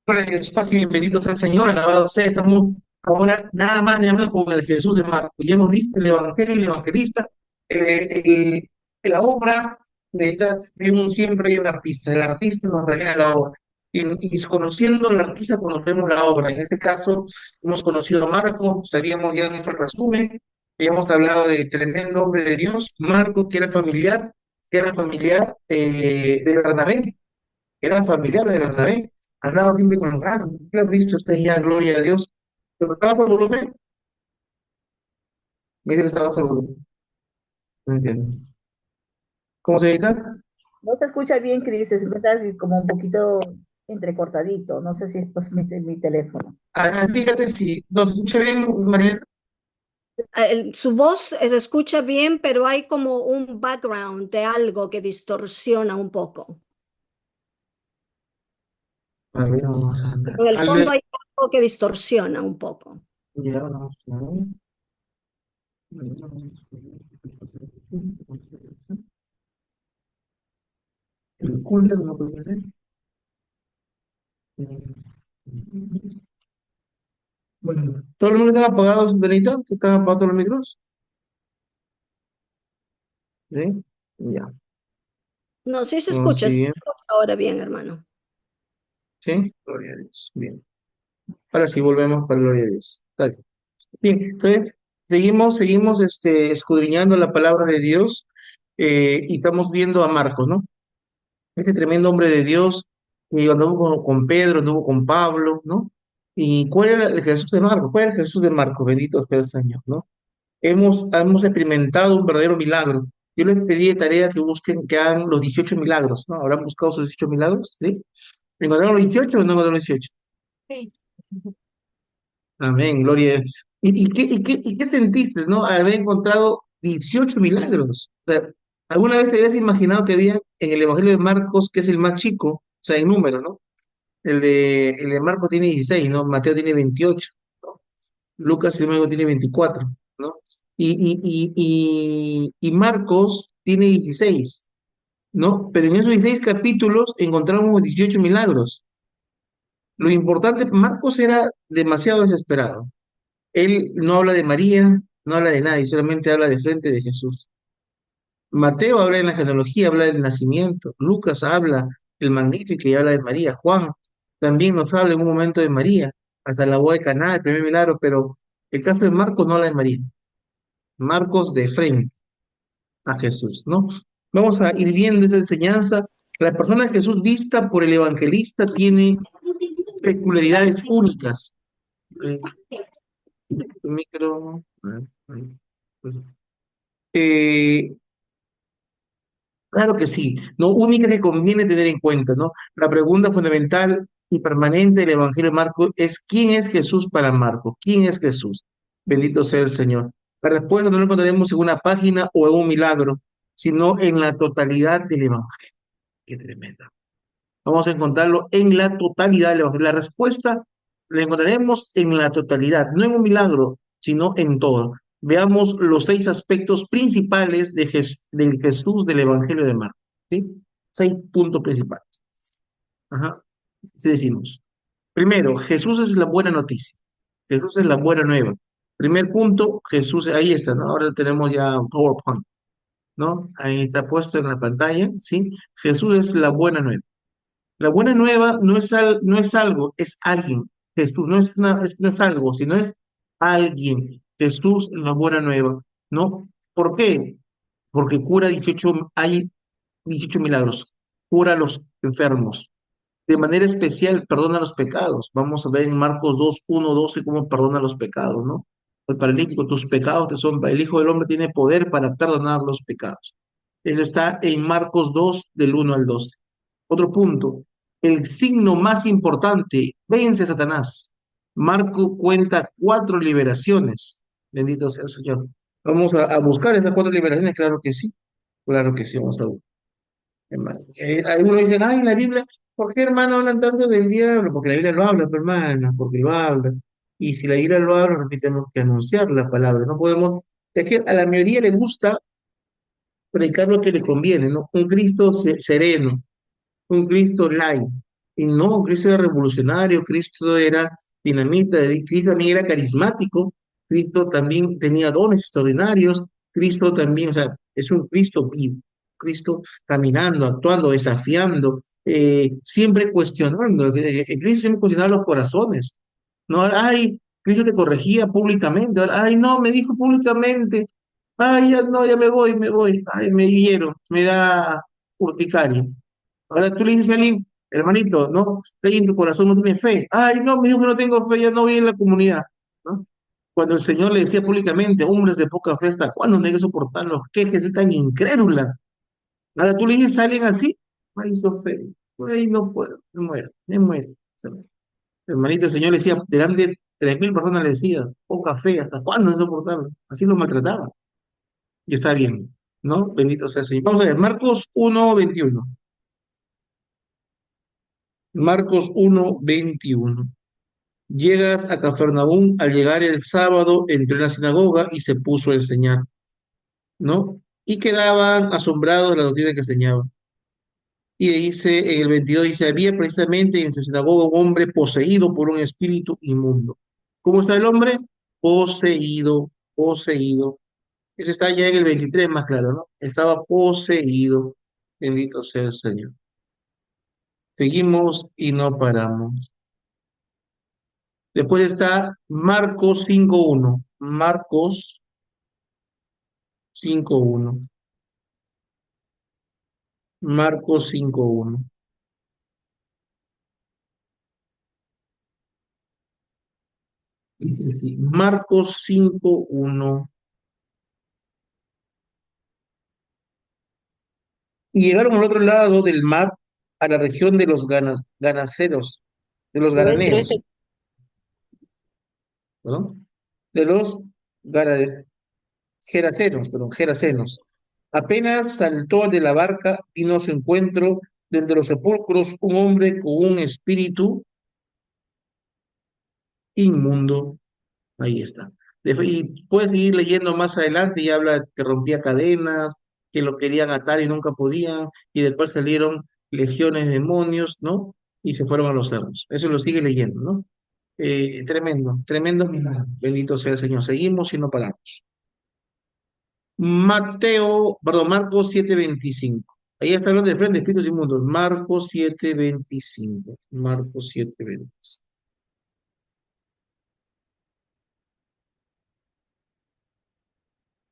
Hola, Dios, paz y bendito sea el Señor, alabado sea. Estamos ahora nada más ni hablar con el Jesús de Marcos. Ya hemos visto el Evangelio, el evangelista, la obra, necesita siempre hay un artista. El artista nos revela la obra. Y conociendo al artista, conocemos la obra. En este caso, hemos conocido a Marcos, sabíamos ya nuestro resumen, habíamos hablado de tremendo hombre de Dios, Marcos, que era familiar de Bernabé, era familiar de Bernabé, hablaba siempre con los gatos. ¿Qué has visto usted ya? Gloria a Dios. Pero estaba bajo el volumen. Me dice que estaba bajo el volumen. No entiendo. ¿Cómo se dice? No se escucha bien, Cris, se escucha así como un poquito entrecortadito. No sé si es pues mi teléfono. Fíjate si nos escucha bien, Marieta. Su voz se escucha bien, pero hay como un background de algo que distorsiona un poco. A ver, vamos a andar. En el fondo hay algo que distorsiona un poco. Ya, vamos a ver. El cooler no puede ser. Bueno, ¿todo el mundo está apagado, Susanita? ¿Están apagados los micros? ¿Sí? Ya. No, sí se Sí, escucha ahora bien, hermano. sí, gloria a Dios. Bien. Ahora sí, volvemos para gloria a Dios. Está bien. Bien, entonces seguimos escudriñando la palabra de Dios y estamos viendo a Marcos, ¿no? Este tremendo hombre de Dios que anduvo con Pedro, anduvo con Pablo, ¿no? ¿Y cuál era el Jesús de Marcos? ¿Cuál era el Jesús de Marcos? Bendito sea el Señor, ¿no? Hemos experimentado un verdadero milagro. Yo les pedí de tarea que busquen, que hagan los 18 milagros, ¿no? ¿Habrán buscado sus 18 milagros? ¿Sí? ¿Encontraron los 18 o no encontraron los 18? Sí. Amén, gloria a Dios. ¿Y qué sentiste, no? Haber encontrado 18 milagros. O sea, ¿alguna vez te habías imaginado que había en el Evangelio de Marcos, que es el más chico, o sea, en número, ¿no? El de Marcos tiene 16, ¿no? Mateo tiene 28, ¿no? Lucas, si no me equivoco, tiene 24, ¿no? Y Marcos tiene 16, ¿no? Pero en esos 16 capítulos encontramos 18 milagros. Lo importante, Marcos era demasiado desesperado. Él no habla de María, no habla de nadie, solamente habla de frente de Jesús. Mateo habla en la genealogía, habla del nacimiento. Lucas habla el Magnífico y habla de María. Juan también nos habla en un momento de María, hasta la boda de Caná, el primer milagro, pero el caso de Marcos no habla de María. Marcos de frente a Jesús, ¿no? Vamos a ir viendo esa enseñanza. La persona de Jesús vista por el evangelista tiene peculiaridades únicas. Eh, micro. Pues, eh, Claro que sí, no única que conviene tener en cuenta, ¿no? La pregunta fundamental y permanente del Evangelio de Marcos es ¿quién es Jesús para Marcos? ¿Quién es Jesús? Bendito sea el Señor. La respuesta no la encontraremos en una página o en un milagro, sino en la totalidad del Evangelio. Qué tremenda. Vamos a encontrarlo en la totalidad del Evangelio. La respuesta la encontraremos en la totalidad, no en un milagro, sino en todo. Veamos los 6 aspectos principales del Jesús del Evangelio de Marcos. ¿Sí? 6 puntos principales. Ajá. Así decimos. Primero, Jesús es la buena noticia. Jesús es la buena nueva. Primer punto, Jesús, ahí está, ¿no? Ahora tenemos ya un PowerPoint, ¿no? Ahí está puesto en la pantalla, ¿sí? Jesús es la buena nueva. La buena nueva no es algo, es alguien. Jesús no es algo, sino es alguien. Jesús es la buena nueva. ¿No? ¿Por qué? Porque hay 18 milagros. Cura a los enfermos. De manera especial, perdona los pecados. Vamos a ver en Marcos 2, 1, 12 cómo perdona los pecados, ¿no? El paralítico, tus pecados te son. El Hijo del Hombre tiene poder para perdonar los pecados. Eso está en Marcos 2, del 1 al 12. Otro punto, el signo más importante, vence a Satanás. Marco cuenta 4 liberaciones. Bendito sea el Señor. Vamos a buscar esas 4 liberaciones, claro que sí, vamos a buscar. Hermano. Algunos dicen, ay, en la Biblia, ¿por qué hermano hablan tanto del diablo? Porque la Biblia lo habla, pero, hermano, porque lo habla. Y si la Biblia lo habla, tenemos que anunciar la palabra. No podemos, es que a la mayoría le gusta predicar lo que le conviene, ¿no? Un Cristo sereno, un Cristo light. Y no, Cristo era revolucionario, Cristo era dinamita, Cristo también era carismático, Cristo también tenía dones extraordinarios, Cristo también, o sea, es un Cristo vivo, Cristo caminando, actuando, desafiando, siempre cuestionando. Cristo siempre cuestionaba los corazones. No, ay, Cristo te corregía públicamente, ahora, ay, no, me dijo públicamente, ay, ya no, ya me voy, ay, me hiero, me da urticaria. Ahora tú le dices a alguien, hermanito, no, ahí en tu corazón no tiene fe. Ay, no, me dijo que no tengo fe, ya no voy en la comunidad, ¿no? Cuando el Señor le decía públicamente, hombres de poca fe, ¿hasta cuándo no hay que soportar los quejes? Soy tan incrédula. Ahora tú le dices a alguien así, ay, fe, ay, no puedo, me muero, me muero. O sea, hermanito, el Señor le decía, delante de 3.000 personas le decía, poca fe, ¿hasta cuándo no soportarlo? Así lo maltrataba. Y está bien, ¿no? Bendito sea el Señor. Vamos a ver, Marcos 1:21. Marcos 1:21. Llegas a Cafarnaúm, al llegar el sábado, entró en la sinagoga y se puso a enseñar, ¿no? Y quedaban asombrados de la doctrina que enseñaba. Y dice, en el 22 dice, había precisamente en su sinagoga un hombre poseído por un espíritu inmundo. ¿Cómo está el hombre? Poseído, poseído. Eso está ya en el 23 más claro, ¿no? Estaba poseído. Bendito sea el Señor. Seguimos y no paramos. Después está Marcos 5:1. Marcos 5:1. Marcos 5:1. Dice así, Marcos 5:1. Y llegaron al otro lado del mar, a la región de los ganaceros, de los Pero gananeos, ¿no? De los gara- gerasenos, perdón, gerasenos. Apenas saltó de la barca, vino a su encuentro de entre los sepulcros un hombre con un espíritu inmundo. Ahí está. Y puedes seguir leyendo más adelante y habla que rompía cadenas, que lo querían atar y nunca podían, y después salieron legiones de demonios, ¿no? Y se fueron a los cerros. Eso lo sigue leyendo, ¿no? Tremendo, tremendo milagro. Bendito sea el Señor. Seguimos y no paramos. Marcos 7:25. Ahí está hablando de frente, espíritus inmundos. Marcos 7:25. Marcos 7:25.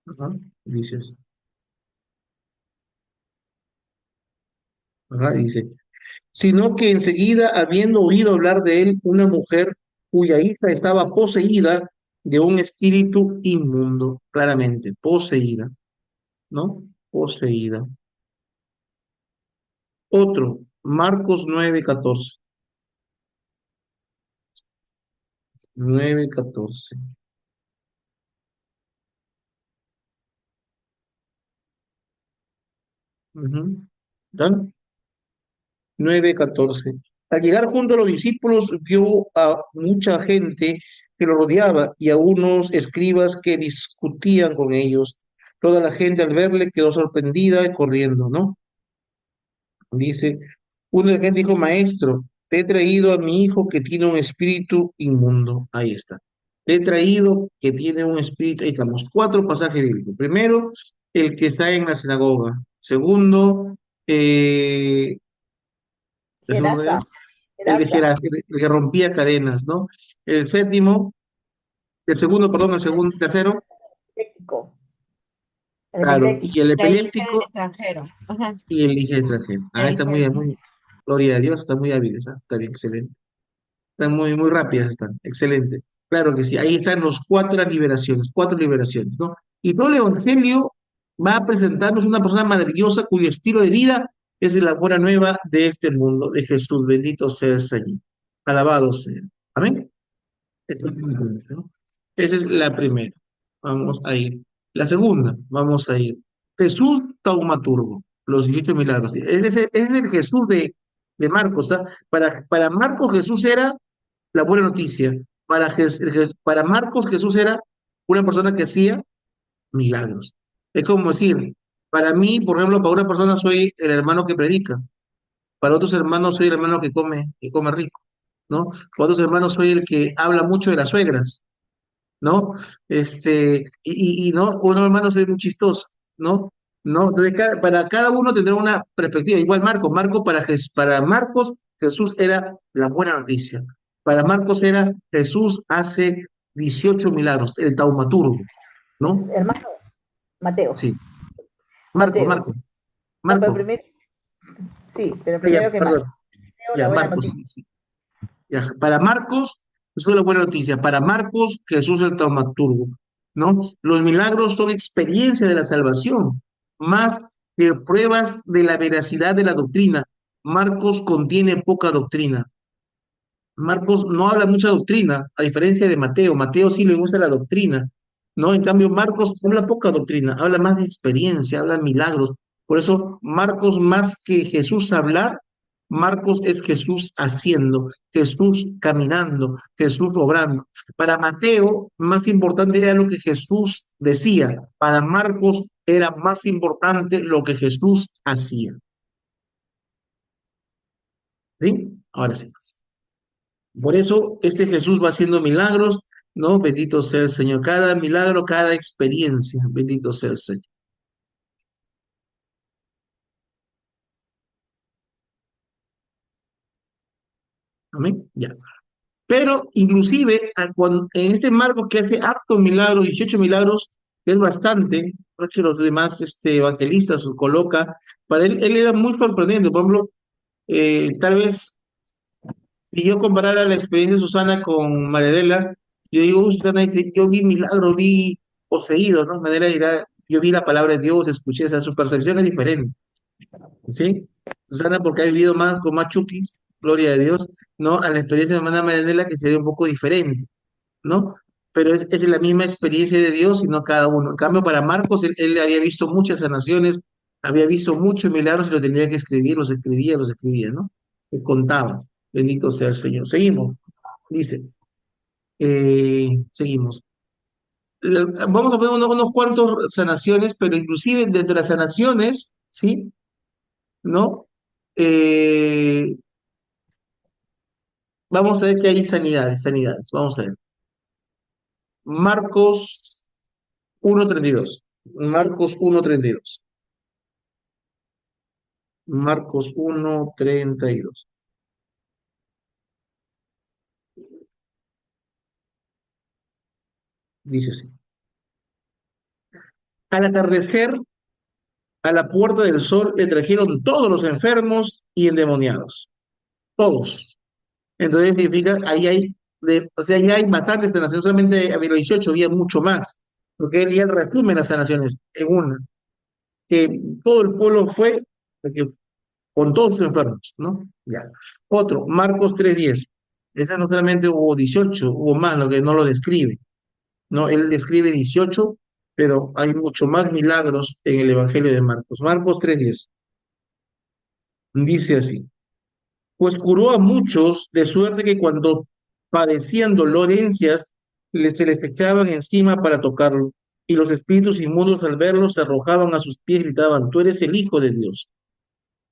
Ajá, dices. Ajá, dice. Sino que enseguida, habiendo oído hablar de él, una mujer cuya hija estaba poseída de un espíritu inmundo, claramente, poseída, ¿no? Poseída. Otro, Marcos 9:14. 9:14. Ujú. ¿Dan? 9:14. Al llegar junto a los discípulos, vio a mucha gente que lo rodeaba y a unos escribas que discutían con ellos. Toda la gente al verle quedó sorprendida y corriendo, ¿no? Dice, uno de la gente dijo, maestro, te he traído a mi hijo que tiene un espíritu inmundo. Ahí está. Te he traído que tiene un espíritu. Ahí estamos. Cuatro pasajes bíblicos. Primero, el que está en la sinagoga. Segundo, el segundo era Gerasa, el de Gerasa, Geras, el que rompía cadenas, ¿no? El séptimo, el segundo, perdón, el segundo, tercero, México, el claro, y el La hija del epiléptico extranjero. Ajá, y el hija extranjero. Ah, la está hija muy, del muy, gloria a Dios, está muy hábil esa, está bien, excelente. Están muy, muy rápidas, están, excelente. Claro que sí, ahí están los cuatro liberaciones, ¿no? Y todo el Evangelio va a presentarnos una persona maravillosa cuyo estilo de vida es de la buena nueva de este mundo, de Jesús, bendito sea el Señor. Alabado sea. Amén. Esa es la primera, ¿no? Esa es la primera. Vamos a ir. La segunda, vamos a ir. Jesús taumaturgo, los 18 milagros. Es el Jesús de Marcos. ¿Ah? Para Marcos Jesús era la buena noticia. Para Marcos Jesús era una persona que hacía milagros. Es como decir, para mí, por ejemplo, para una persona soy el hermano que predica. Para otros hermanos soy el hermano que come rico, ¿no? Para otros hermanos soy el que habla mucho de las suegras, ¿no? Y no, uno hermano soy muy chistoso, ¿no? ¿No? Entonces, para cada uno tendrá una perspectiva. Igual para Marcos, Jesús era la buena noticia. Para Marcos era Jesús hace 18 milagros, el taumaturgo, ¿no? Hermano, Mateo, Sí. Marco, Mateo. Marco, No, pero Marco. primero, sí, pero Ya, primero que Mateo, perdón. la Ya, buena Marcos, noticia. sí, sí. Ya, para Marcos, eso es la buena noticia. Para Marcos, Jesús el taumaturgo, ¿no? Los milagros son experiencia de la salvación, más que pruebas de la veracidad de la doctrina. Marcos contiene poca doctrina. Marcos no habla mucha doctrina, a diferencia de Mateo. Mateo sí le gusta la doctrina, ¿no? En cambio, Marcos habla poca doctrina, habla más de experiencia, habla de milagros. Por eso, Marcos, más que Jesús hablar, Marcos es Jesús haciendo, Jesús caminando, Jesús obrando. Para Mateo, más importante era lo que Jesús decía. Para Marcos era más importante lo que Jesús hacía. ¿Sí? Ahora sí. Por eso este Jesús va haciendo milagros, ¿no? Bendito sea el Señor. Cada milagro, cada experiencia, bendito sea el Señor. Amén. Ya. Pero inclusive en este marco que hace hartos milagros, 18 milagros, que es bastante, creo que los demás evangelistas los coloca, para él era muy sorprendente. Por ejemplo, tal vez si yo comparara la experiencia de Susana con Maredela, yo digo, Susana, yo vi milagro, vi poseído, ¿no? Maredela dirá, yo vi la palabra de Dios, escuché, o sea, su percepción es diferente, ¿sí? Susana, porque ha vivido más con más chukis, gloria a Dios, ¿no? A la experiencia de hermana Maredela que sería un poco diferente, ¿no? Pero es la misma experiencia de Dios, y no cada uno. En cambio, para Marcos, él había visto muchas sanaciones, había visto muchos milagros y lo tenía que escribir, los escribía, ¿no? Que contaba. Bendito sea el Señor. Seguimos. Dice, seguimos. Vamos a ver unos cuantos sanaciones, pero inclusive dentro de las sanaciones, ¿sí? ¿No? Eh, Vamos a ver que hay sanidades, sanidades. Vamos a ver. Marcos 1:32. Marcos 1:32. Marcos 1:32. Dice así. Al atardecer, a la puerta del sol, le trajeron todos los enfermos y endemoniados. Todos. Entonces significa, o sea, ya hay bastantes sanaciones, solamente había 18, había mucho más, porque él ya resume las sanaciones en una, que todo el pueblo fue, que, con todos sus enfermos, ¿no? Ya. Otro, Marcos 3:10. Esa no solamente hubo 18, hubo más, lo que no lo describe, ¿no? Él describe 18, pero hay mucho más milagros en el Evangelio de Marcos. Marcos 3:10 dice así. Pues curó a muchos, de suerte que cuando padecían dolencias, se les echaban encima para tocarlo, y los espíritus inmundos al verlo se arrojaban a sus pies y gritaban, tú eres el Hijo de Dios,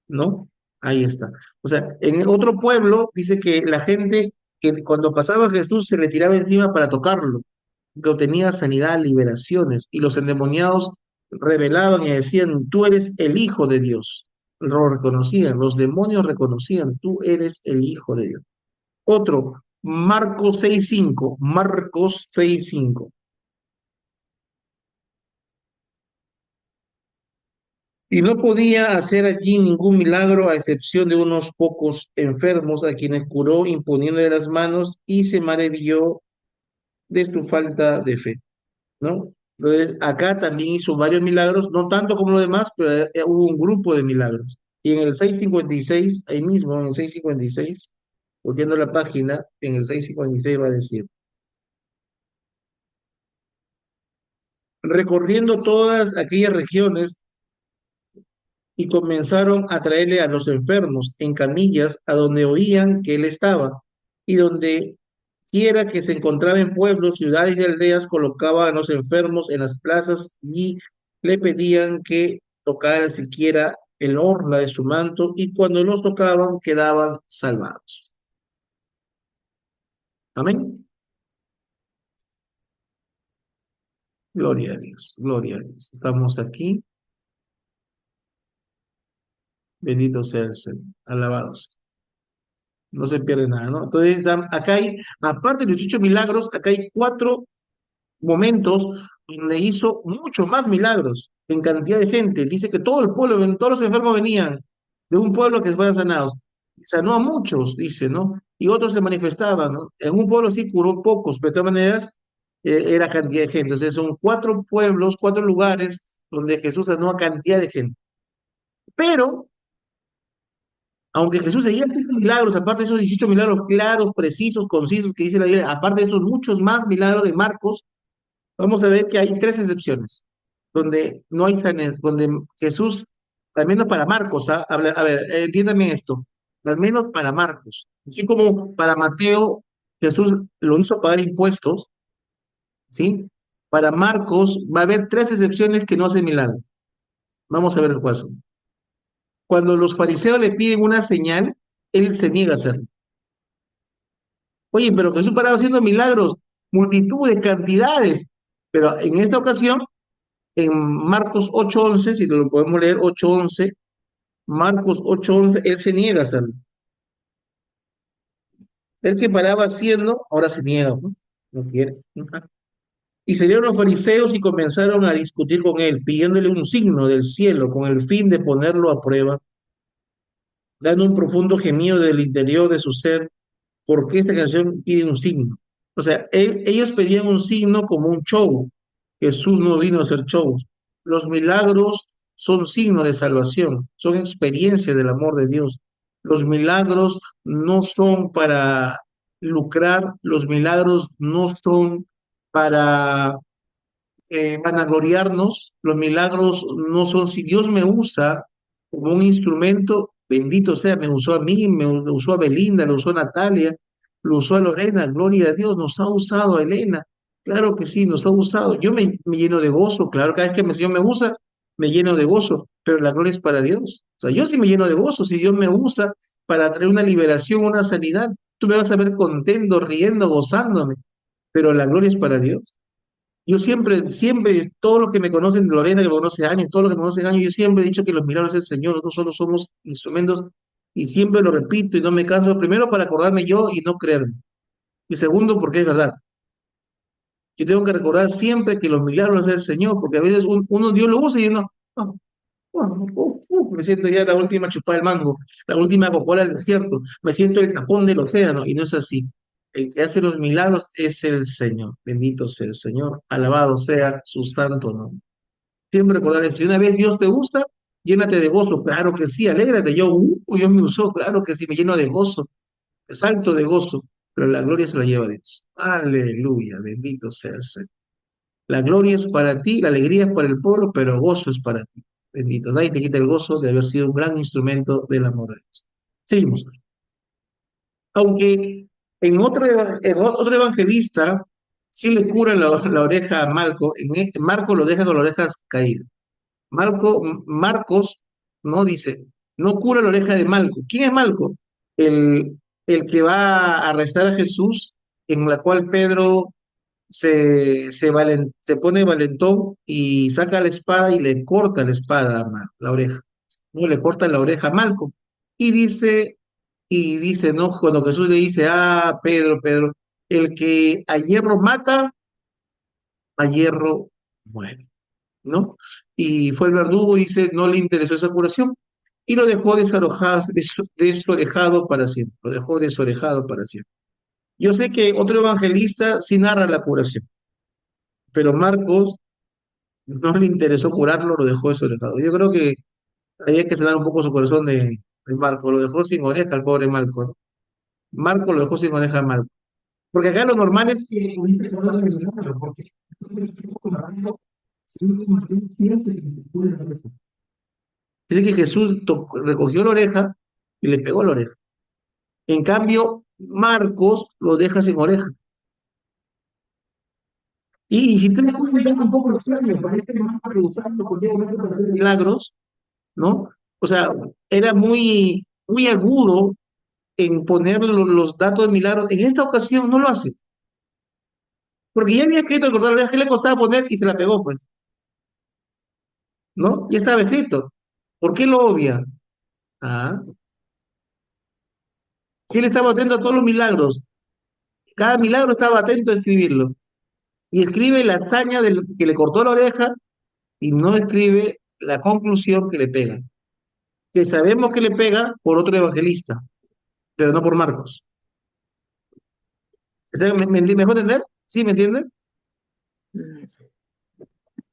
¿no? Ahí está. O sea, en otro pueblo dice que la gente que cuando pasaba Jesús se le tiraba encima para tocarlo, que obtenía sanidad, liberaciones, y los endemoniados revelaban y decían, tú eres el Hijo de Dios. Lo reconocían, los demonios reconocían, tú eres el Hijo de Dios. Otro, Marcos 6:5, Marcos 6:5. Y no podía hacer allí ningún milagro a excepción de unos pocos enfermos a quienes curó imponiéndole las manos y se maravilló de su falta de fe, ¿no? Entonces, acá también hizo varios milagros, no tanto como los demás, pero hubo un grupo de milagros. Y en el 6:56, ahí mismo, en el 6:56, volviendo la página, en el 6:56 va a decir, recorriendo todas aquellas regiones y comenzaron a traerle a los enfermos en camillas a donde oían que él estaba, y donde quiera que se encontraba en pueblos, ciudades y aldeas, colocaba a los enfermos en las plazas y le pedían que tocara siquiera el orla de su manto, y cuando los tocaban quedaban salvados. Amén. Gloria a Dios, gloria a Dios. Estamos aquí. Bendito sea el Señor. Alabados. No se pierde nada, ¿no? Entonces, acá hay, aparte de los 18 milagros, acá hay 4 momentos donde hizo muchos más milagros en cantidad de gente. Dice que todo el pueblo, todos los enfermos venían de un pueblo que fueran sanados. Sanó a muchos, dice, ¿no? Y otros se manifestaban, ¿no? En un pueblo sí curó pocos, pero de todas maneras era cantidad de gente. Entonces son 4 pueblos, 4 lugares donde Jesús sanó a cantidad de gente. Pero aunque Jesús seguía estos milagros, aparte de esos 18 milagros claros, precisos, concisos que dice la Biblia, aparte de esos muchos más milagros de Marcos, vamos a ver que hay 3 excepciones, donde no hay donde Jesús, al menos para Marcos, a ver, entiéndame esto, al menos para Marcos, así como para Mateo, Jesús lo hizo pagar impuestos, ¿sí? Para Marcos va a haber 3 excepciones que no hacen milagro. Vamos a ver cuáles son. Cuando los fariseos le piden una señal, él se niega a hacerlo. Oye, pero Jesús paraba haciendo milagros, multitudes, cantidades. Pero en esta ocasión, en Marcos 8:11, si lo podemos leer, 8:11, Marcos 8:11, él se niega a hacerlo. El que paraba haciendo, ahora se niega, ¿no? No quiere. Ajá. Y salieron los fariseos y comenzaron a discutir con él, pidiéndole un signo del cielo con el fin de ponerlo a prueba, dando un profundo gemido del interior de su ser porque esta canción pide un signo. O sea, ellos pedían un signo como un show. Jesús no vino a hacer shows. Los milagros son signos de salvación, son experiencias del amor de Dios. Los milagros no son para lucrar, los milagros no son para vanagloriarnos, los milagros no son, si Dios me usa como un instrumento, bendito sea, me usó a mí, me usó a Belinda, lo usó a Natalia, lo usó a Lorena, gloria a Dios, nos ha usado a Elena, claro que sí, nos ha usado, yo me lleno de gozo, claro, cada vez que el Señor me usa, me lleno de gozo, pero la gloria es para Dios, o sea, yo sí me lleno de gozo, si Dios me usa para traer una liberación, una sanidad, tú me vas a ver contento, riendo, gozándome, pero la gloria es para Dios. Yo siempre, siempre, todos los que me conocen, Lorena que me conoce años, todos los que me conocen años, yo siempre he dicho que los milagros del Señor, nosotros solo somos instrumentos y siempre lo repito y no me canso, primero para acordarme yo y no creerme, y segundo porque es verdad. Yo tengo que recordar siempre que los milagros es el Señor, porque a veces uno Dios lo usa y uno, ah, me siento ya la última chupada del mango, la última cocola del desierto, me siento el tapón del océano, y no es así. El que hace los milagros es el Señor. Bendito sea el Señor, alabado sea su santo nombre. Siempre recordar esto. Si una vez Dios te gusta, llénate de gozo. Claro que sí, alégrate. Dios me usó, claro que sí, me lleno de gozo, salto de gozo, pero la gloria se la lleva Dios. Aleluya, bendito sea el Señor. La gloria es para ti, la alegría es para el pueblo, pero gozo es para ti. Bendito. Nadie te quita el gozo de haber sido un gran instrumento del amor de Dios. Seguimos. Aunque en otro evangelista sí le cura la oreja a Marco, Marco lo deja con las orejas caídas. Marcos, no dice, no cura la oreja de Malco. ¿Quién es Malco? El, el que va a arrestar a Jesús, en la cual Pedro se pone valentón y saca la espada y le corta la espada a la oreja. No le corta la oreja a Malco. Y dice, no, cuando Jesús le dice, Pedro, Pedro, el que a hierro mata, a hierro muere. ¿No? Y fue el verdugo y dice, no le interesó esa curación y lo dejó desorejado para siempre, lo dejó desorejado para siempre. Yo sé que otro evangelista sí narra la curación, pero Marcos no le interesó curarlo, lo dejó desorejado. Yo creo que había que sanar un poco su corazón de Marcos, lo dejó sin oreja el pobre Marco, ¿no? Marco lo dejó sin oreja a Marco. Porque acá lo normal es que porque dice que Jesús recogió la oreja y le pegó la oreja. En cambio, Marcos lo deja sin oreja. Y si te das cuenta, un poco extraño, parece que Marcos rehusando continuamente para hacer milagros, ¿no? O sea, era muy agudo en poner los datos de milagros. En esta ocasión no lo hace, porque ya había escrito el cortar la oreja, ¿qué le costaba poner? Y se la pegó, pues, ¿no? Ya estaba escrito. ¿Por qué lo obvia? Ah, si él estaba atento a todos los milagros, cada milagro estaba atento a escribirlo. Y escribe la hazaña del que le cortó la oreja y no escribe la conclusión que le pega. Que sabemos que le pega por otro evangelista, pero no por Marcos. ¿Mejor entender? ¿Sí me entienden?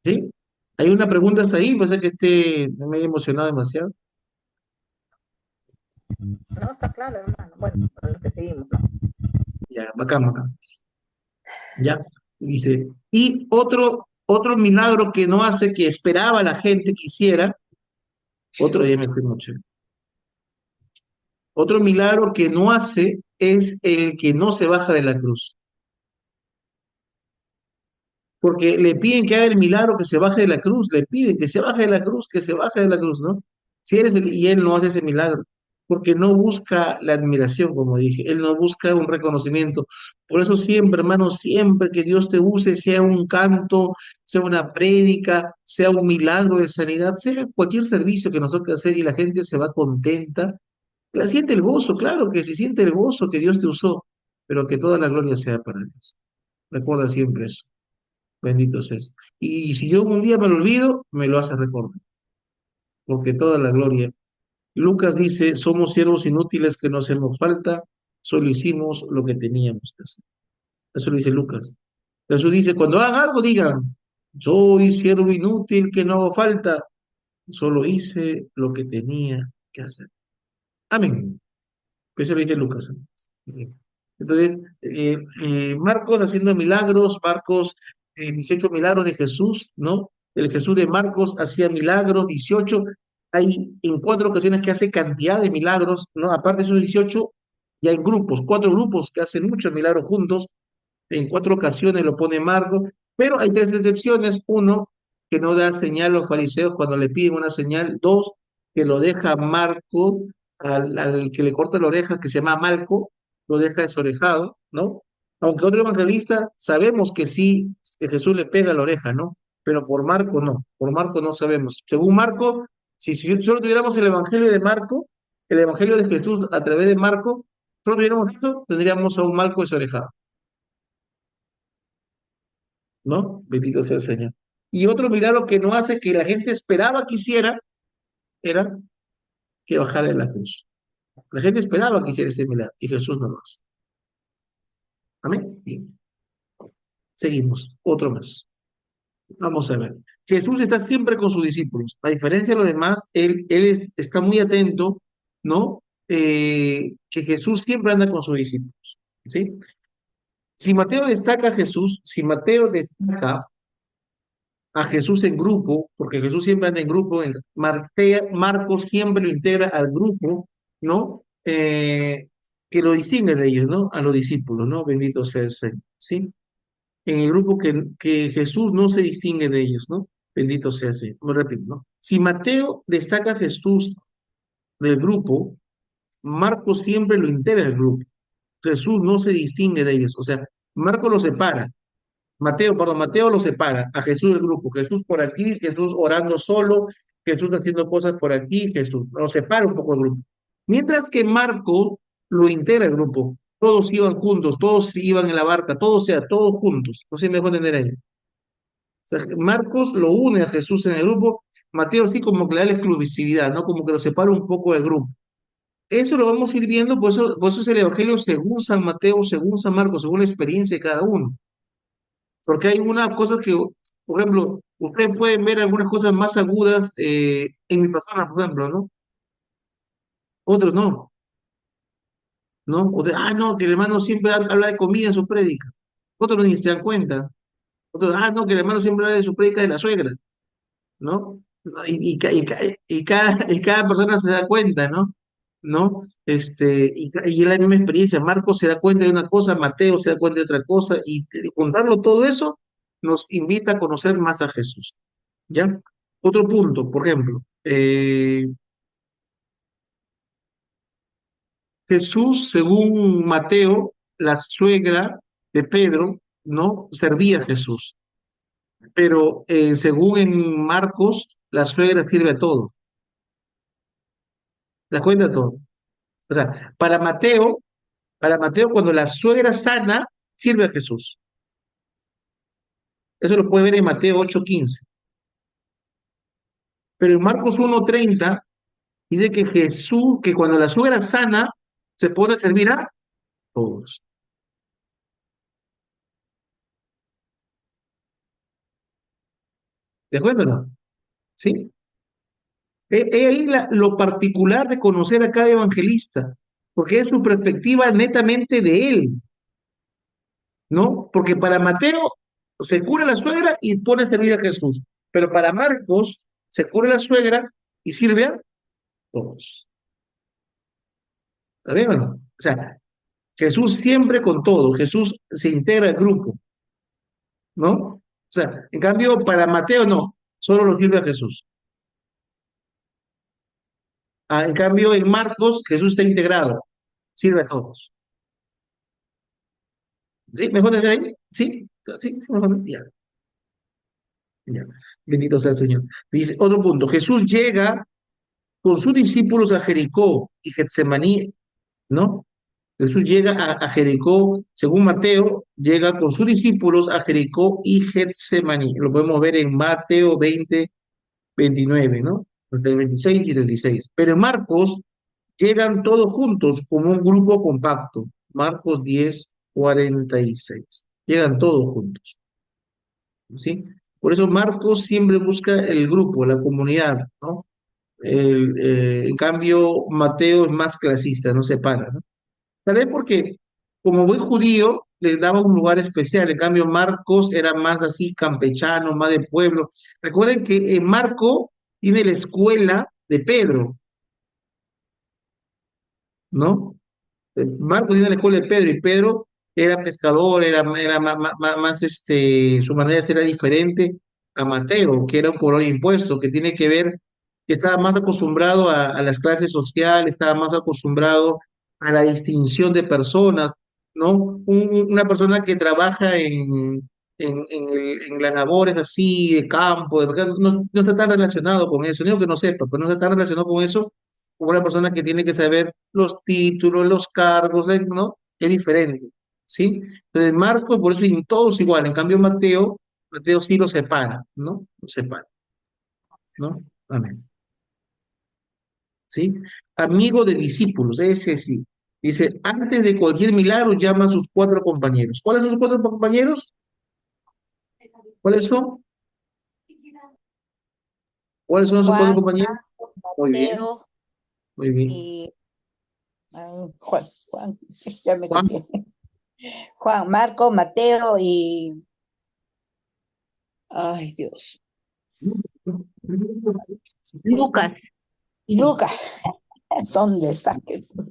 ¿Sí? Hay una pregunta hasta ahí, puede ser que me haya emocionado demasiado. No, está claro, hermano. Bueno, para los que seguimos, ¿no? Ya, bacán, bacán. Ya, dice. Y otro milagro que no hace, que esperaba la gente que hiciera, otro día me fui mucho. Otro milagro que no hace es el que no se baja de la cruz. Porque le piden que haga el milagro, que se baje de la cruz, le piden que se baje de la cruz, que se baje de la cruz, ¿no? Y él no hace ese milagro, porque no busca la admiración, como dije, él no busca un reconocimiento. Por eso siempre, hermano, siempre que Dios te use, sea un canto, sea una prédica, sea un milagro de sanidad, sea cualquier servicio que nos toque hacer y la gente se va contenta, la siente el gozo, claro que se siente el gozo que Dios te usó, pero que toda la gloria sea para Dios. Recuerda siempre eso. Bendito seas. Y si yo un día me lo olvido, me lo hace recordar, porque toda la gloria. Lucas dice, somos siervos inútiles que no hacemos falta, solo hicimos lo que teníamos que hacer. Eso lo dice Lucas. Jesús dice, cuando hagan algo, digan, soy siervo inútil que no hago falta, solo hice lo que tenía que hacer. Amén. Eso lo dice Lucas. Entonces, Marcos haciendo milagros, Marcos, 18 milagros de Jesús, ¿no? El Jesús de Marcos hacía milagros, 18. Hay en 4 ocasiones que hace cantidad de milagros, ¿no? Aparte de esos 18, ya hay grupos, 4 grupos que hacen muchos milagros juntos. En 4 ocasiones lo pone Marcos, pero hay 3 excepciones. Uno, que no da señal a los fariseos cuando le piden una señal. Dos, que lo deja Marco al que le corta la oreja, que se llama Malco, lo deja desorejado, ¿no? Aunque otro evangelista sabemos que sí, que Jesús le pega la oreja, ¿no? Pero por Marco no sabemos. Según Marco, si solo tuviéramos el evangelio de Marco, el evangelio de Jesús a través de Marco, solo tuviéramos esto, tendríamos a un Malco desorejado, ¿no? Bendito sea el Señor. Y otro milagro que no hace, que la gente esperaba que hiciera, era que bajara de la cruz. La gente esperaba que hiciera ese milagro y Jesús no lo hace. Amén. Bien. Seguimos. Otro más. Vamos a ver. Jesús está siempre con sus discípulos. A diferencia de los demás, está muy atento, ¿no? Que Jesús siempre anda con sus discípulos. ¿Sí? Si Mateo destaca a Jesús, si Mateo destaca a Jesús en grupo, porque Jesús siempre anda en grupo, Marcos siempre lo integra al grupo, ¿no? Que lo distingue de ellos, ¿no? A los discípulos, ¿no? Bendito sea el Señor, ¿sí? En el grupo que Jesús no se distingue de ellos, ¿no? Bendito sea el Señor. Lo repito, ¿no? Si Mateo destaca a Jesús del grupo, Marcos siempre lo integra al grupo. Jesús no se distingue de ellos, o sea, Marcos lo separa. Mateo lo separa a Jesús del grupo. Jesús por aquí, Jesús orando solo, Jesús haciendo cosas por aquí, Jesús lo separa un poco del grupo. Mientras que Marcos lo integra el grupo. Todos iban juntos, todos iban en la barca, todos juntos. No sé si me dejó entender ahí. O sea, Marcos lo une a Jesús en el grupo, Mateo sí como que le da la exclusividad, ¿no? Como que lo separa un poco del grupo. Eso lo vamos a ir viendo, por eso es el Evangelio según San Mateo, según San Marcos, según la experiencia de cada uno. Porque hay unas cosas que, por ejemplo, ustedes pueden ver algunas cosas más agudas en mi persona, por ejemplo, ¿no? Otros no, ¿no? No, que el hermano siempre habla de comida en sus prédicas. Otros ni se dan cuenta. Otros, no, que el hermano siempre habla de su prédica de la suegra, ¿no? Y cada persona se da cuenta, ¿no? ¿No? Y es la misma experiencia. Marcos se da cuenta de una cosa, Mateo se da cuenta de otra cosa, y contarlo todo eso nos invita a conocer más a Jesús. ¿Ya? Otro punto, por ejemplo, Jesús, según Mateo, la suegra de Pedro, ¿no? Servía a Jesús. Pero según en Marcos, la suegra sirve a todos. ¿Te das cuenta de todo? O sea, para Mateo, cuando la suegra sana, sirve a Jesús. Eso lo puede ver en Mateo 8:15. Pero en Marcos 1:30 dice que Jesús, que cuando la suegra sana, se pone a servir a todos. ¿De acuerdo o no? ¿Sí? He ahí lo particular de conocer a cada evangelista, porque es su perspectiva netamente de él, ¿no? Porque para Mateo se cura la suegra y pone a servir a Jesús, pero para Marcos se cura la suegra y sirve a todos. ¿Está bien o no? O sea, Jesús siempre con todo, Jesús se integra al grupo, ¿no? O sea, en cambio, para Mateo no, solo lo sirve a Jesús. En cambio, en Marcos, Jesús está integrado, sirve a todos. ¿Sí? ¿Mejor desde ahí? ¿Sí? ¿Sí? ¿Sí? Mejor, ya, ya. Bendito sea el Señor. Dice, otro punto, Jesús llega con sus discípulos a Jericó y Getsemaní, ¿no? Jesús llega a Jericó, según Mateo, llega con sus discípulos a Jericó y Getsemaní. Lo podemos ver en Mateo 20:29, ¿no? Entre el 26 y el 16. Pero en Marcos llegan todos juntos como un grupo compacto. Marcos 10:46. Llegan todos juntos, ¿sí? Por eso Marcos siempre busca el grupo, la comunidad, ¿no? En cambio, Mateo es más clasista, no separa, ¿no? Tal vez porque, como buen judío, les daba un lugar especial. En cambio, Marcos era más así campechano, más de pueblo. Recuerden que Marco tiene la escuela de Pedro, ¿no? Marcos tiene la escuela de Pedro y Pedro era pescador, era más, su manera de ser era diferente a Mateo, que era un cobrador de impuestos, que tiene que ver, que estaba más acostumbrado a las clases sociales, estaba más acostumbrado a la distinción de personas, ¿no? Una persona que trabaja en las labores así de campo, no está tan relacionado con eso, no digo que no sepa, pero no está tan relacionado con eso como una persona que tiene que saber los títulos, los cargos, ¿no? Es diferente, ¿sí? Entonces, Marcos, por eso en todos igual, en cambio Mateo sí lo separa, ¿no? Lo separa, ¿no? Amén. ¿Sí? Amigo de discípulos, ese sí. Dice, antes de cualquier milagro llama a sus cuatro compañeros. ¿Cuáles son sus cuatro compañeros? ¿Cuáles son? ¿Cuáles son sus cuatro Juan, compañeros? Muy bien, Mateo muy bien. y Juan, ya me Juan, copié. Juan, Marco, Mateo y, ay Dios, Lucas. y Lucas. ¿Dónde está?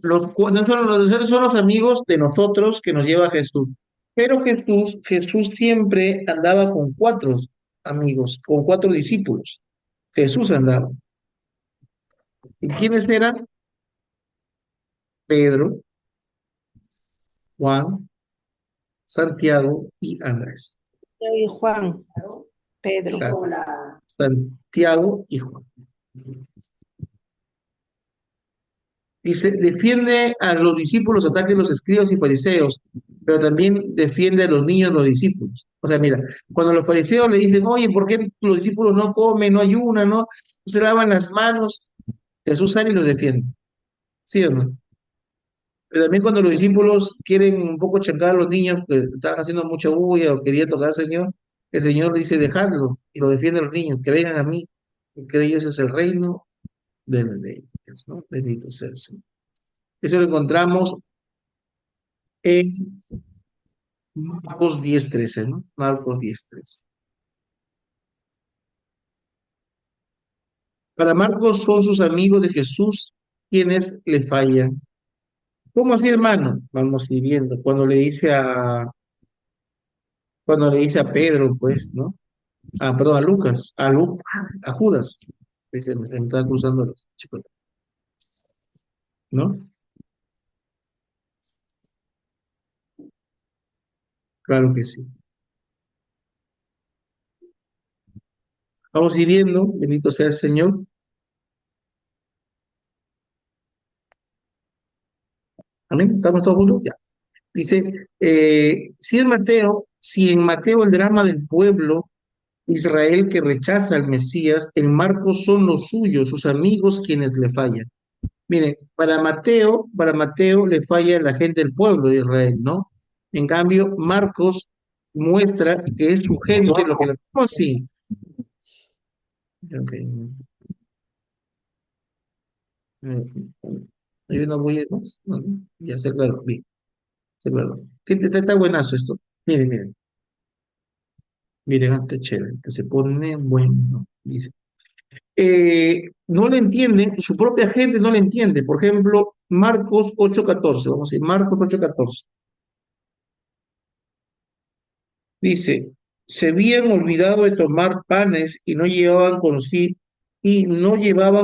nosotros son los amigos de nosotros que nos lleva Jesús. Pero Jesús siempre andaba con cuatro amigos, con cuatro discípulos. Jesús andaba. ¿Y quiénes eran? Pedro, Juan, Santiago y Andrés. Y Juan, Pedro. Claro, Santiago y Juan. Dice, defiende a los discípulos, ataque a los escribas y fariseos, pero también defiende a los niños, los discípulos. O sea, mira, cuando los fariseos le dicen, oye, ¿por qué los discípulos no comen, no ayunan, no se lavan las manos? Jesús sale y los defiende, ¿sí o no? Pero también cuando los discípulos quieren un poco chancar a los niños que están haciendo mucha bulla o querían tocar al Señor, el Señor dice, dejadlo, y lo defiende a los niños, que vengan a mí, porque de ellos es el reino de ellos, ¿no? Bendito sea el Señor. Eso lo encontramos en Marcos 10:13, ¿no? Marcos 10:13. Para Marcos son sus amigos de Jesús quienes le fallan. ¿Cómo así, hermano? Vamos a ir viendo. Cuando le dice a Pedro, pues, ¿no? Perdón, a Lucas, a Judas. Dice, me están cruzando los chicos, ¿no? Claro que sí. Vamos a ir viendo, bendito sea el Señor. Amén. ¿Estamos todos juntos? Ya. Dice, si en Mateo el drama del pueblo Israel que rechaza al Mesías, en Marcos son los suyos, sus amigos quienes le fallan. Miren, para Mateo le falla la gente del pueblo de Israel, ¿no? En cambio, Marcos muestra que es su gente lo que la... ¿Cómo así? Ok. Hay una voy más. No, no, ya sé, claro, bien, sé, claro. Está buenazo esto. Miren, miren, miren, hasta chévere, que se pone bueno, dice. No le entienden, su propia gente no le entiende. Por ejemplo, Marcos 8:14, vamos a decir, Marcos 8:14. Dice, se habían olvidado de tomar panes y no llevaban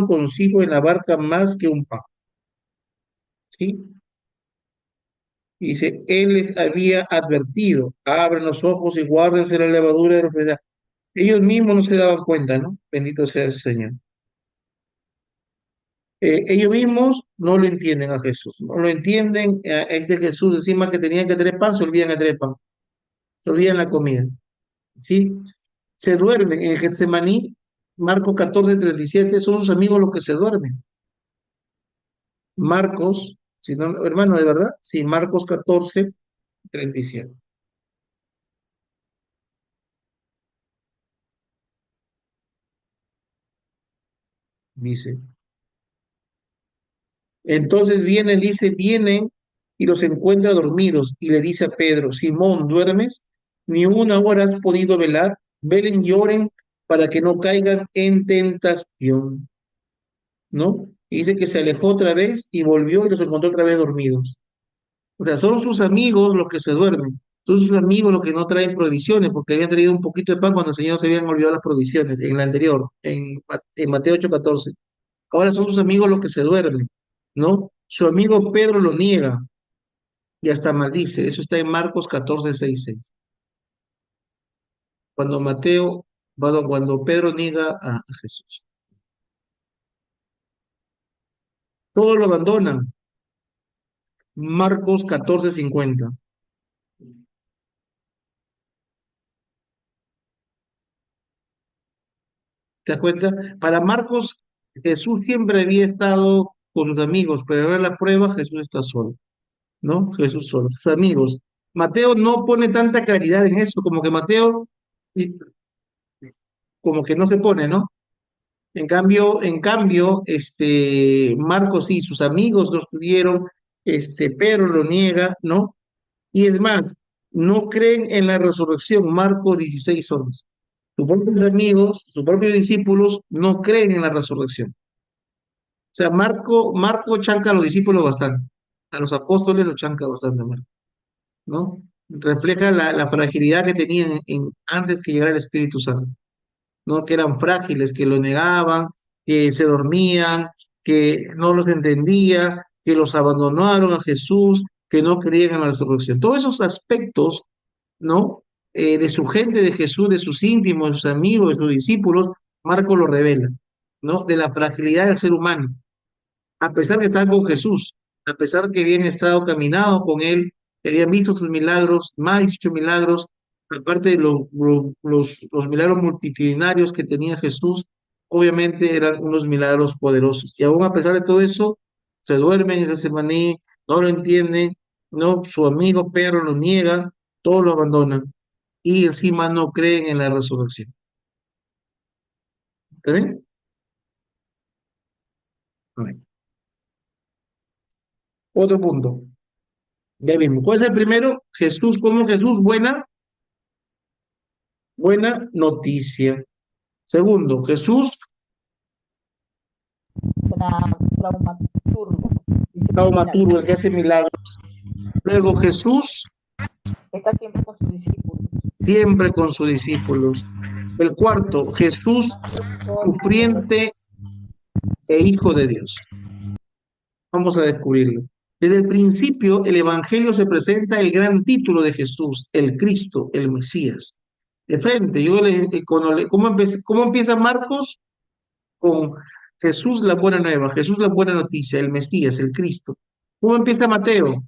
consigo en la barca más que un pan. ¿Sí? Dice, él les había advertido, abran los ojos y guárdense la levadura de la enfermedad. Ellos mismos no se daban cuenta, ¿no? Bendito sea el Señor. Ellos mismos no lo entienden a Jesús, no lo entienden a este Jesús, encima que tenían que tener pan, se olvidan de tener pan, se olvidan la comida, ¿sí? Se duermen en Getsemaní, Marcos 14:37, son sus amigos los que se duermen. Marcos, si no, hermano, de verdad, sí, Marcos 14:37, dice. Entonces vienen y los encuentra dormidos y le dice a Pedro, Simón, ¿duermes? Ni una hora has podido velar, velen y oren para que no caigan en tentación, ¿no? Y dice que se alejó otra vez y volvió y los encontró otra vez dormidos. O sea, son sus amigos los que se duermen, son sus amigos los que no traen provisiones, porque habían traído un poquito de pan cuando el Señor se habían olvidado las provisiones, en la anterior, en Mateo 8:14. Ahora son sus amigos los que se duermen, ¿no? Su amigo Pedro lo niega y hasta maldice. Eso está en Marcos 14:6. Cuando Pedro niega a Jesús. Todos lo abandonan. Marcos 14:50. ¿Te das cuenta? Para Marcos, Jesús siempre había estado con sus amigos, pero ahora la prueba, Jesús está solo, ¿no? Jesús solo, sus amigos. Mateo no pone tanta claridad en eso, como que Mateo, y- como que no se pone, ¿no? En cambio, Marcos sí, sus amigos lo estuvieron, Pedro lo niega, ¿no? Y es más, no creen en la resurrección, Marcos 16:11. Sus propios amigos, sus propios discípulos no creen en la resurrección. O sea, Marco chanca a los discípulos bastante, a los apóstoles lo chanca bastante, Marco, ¿no? Refleja la fragilidad que tenían antes que llegara el Espíritu Santo. ¿No? Que eran frágiles, que lo negaban, que se dormían, que no los entendía, que los abandonaron a Jesús, que no creían en la resurrección. Todos esos aspectos, ¿no? De su gente, de Jesús, de sus íntimos, de sus amigos, de sus discípulos, Marco lo revela, ¿no? De la fragilidad del ser humano, a pesar que estaban con Jesús, a pesar que habían estado caminando con él, que habían visto sus milagros, más de 18 milagros, aparte de los milagros multitudinarios que tenía Jesús, obviamente eran unos milagros poderosos. Y aún a pesar de todo eso, se duermen en Getsemaní, no lo entienden, no, su amigo Pedro lo niega, todos lo abandonan y encima no creen en la resurrección. ¿Está bien? Amén. Otro punto. Ya vimos. ¿Cuál es el primero? Jesús, como Jesús, buena noticia. Segundo, Jesús, Traumaturgo. taumaturgo, el que hace milagros. Luego, Jesús, Está siempre con sus discípulos. siempre con sus discípulos. El cuarto, Jesús, sufriente e hijo de Dios. Vamos a descubrirlo. Desde el principio, el Evangelio se presenta el gran título de Jesús, el Cristo, el Mesías. De frente, ¿cómo empieza Marcos? Con Jesús la buena nueva, Jesús la buena noticia, el Mesías, el Cristo. ¿Cómo empieza Mateo?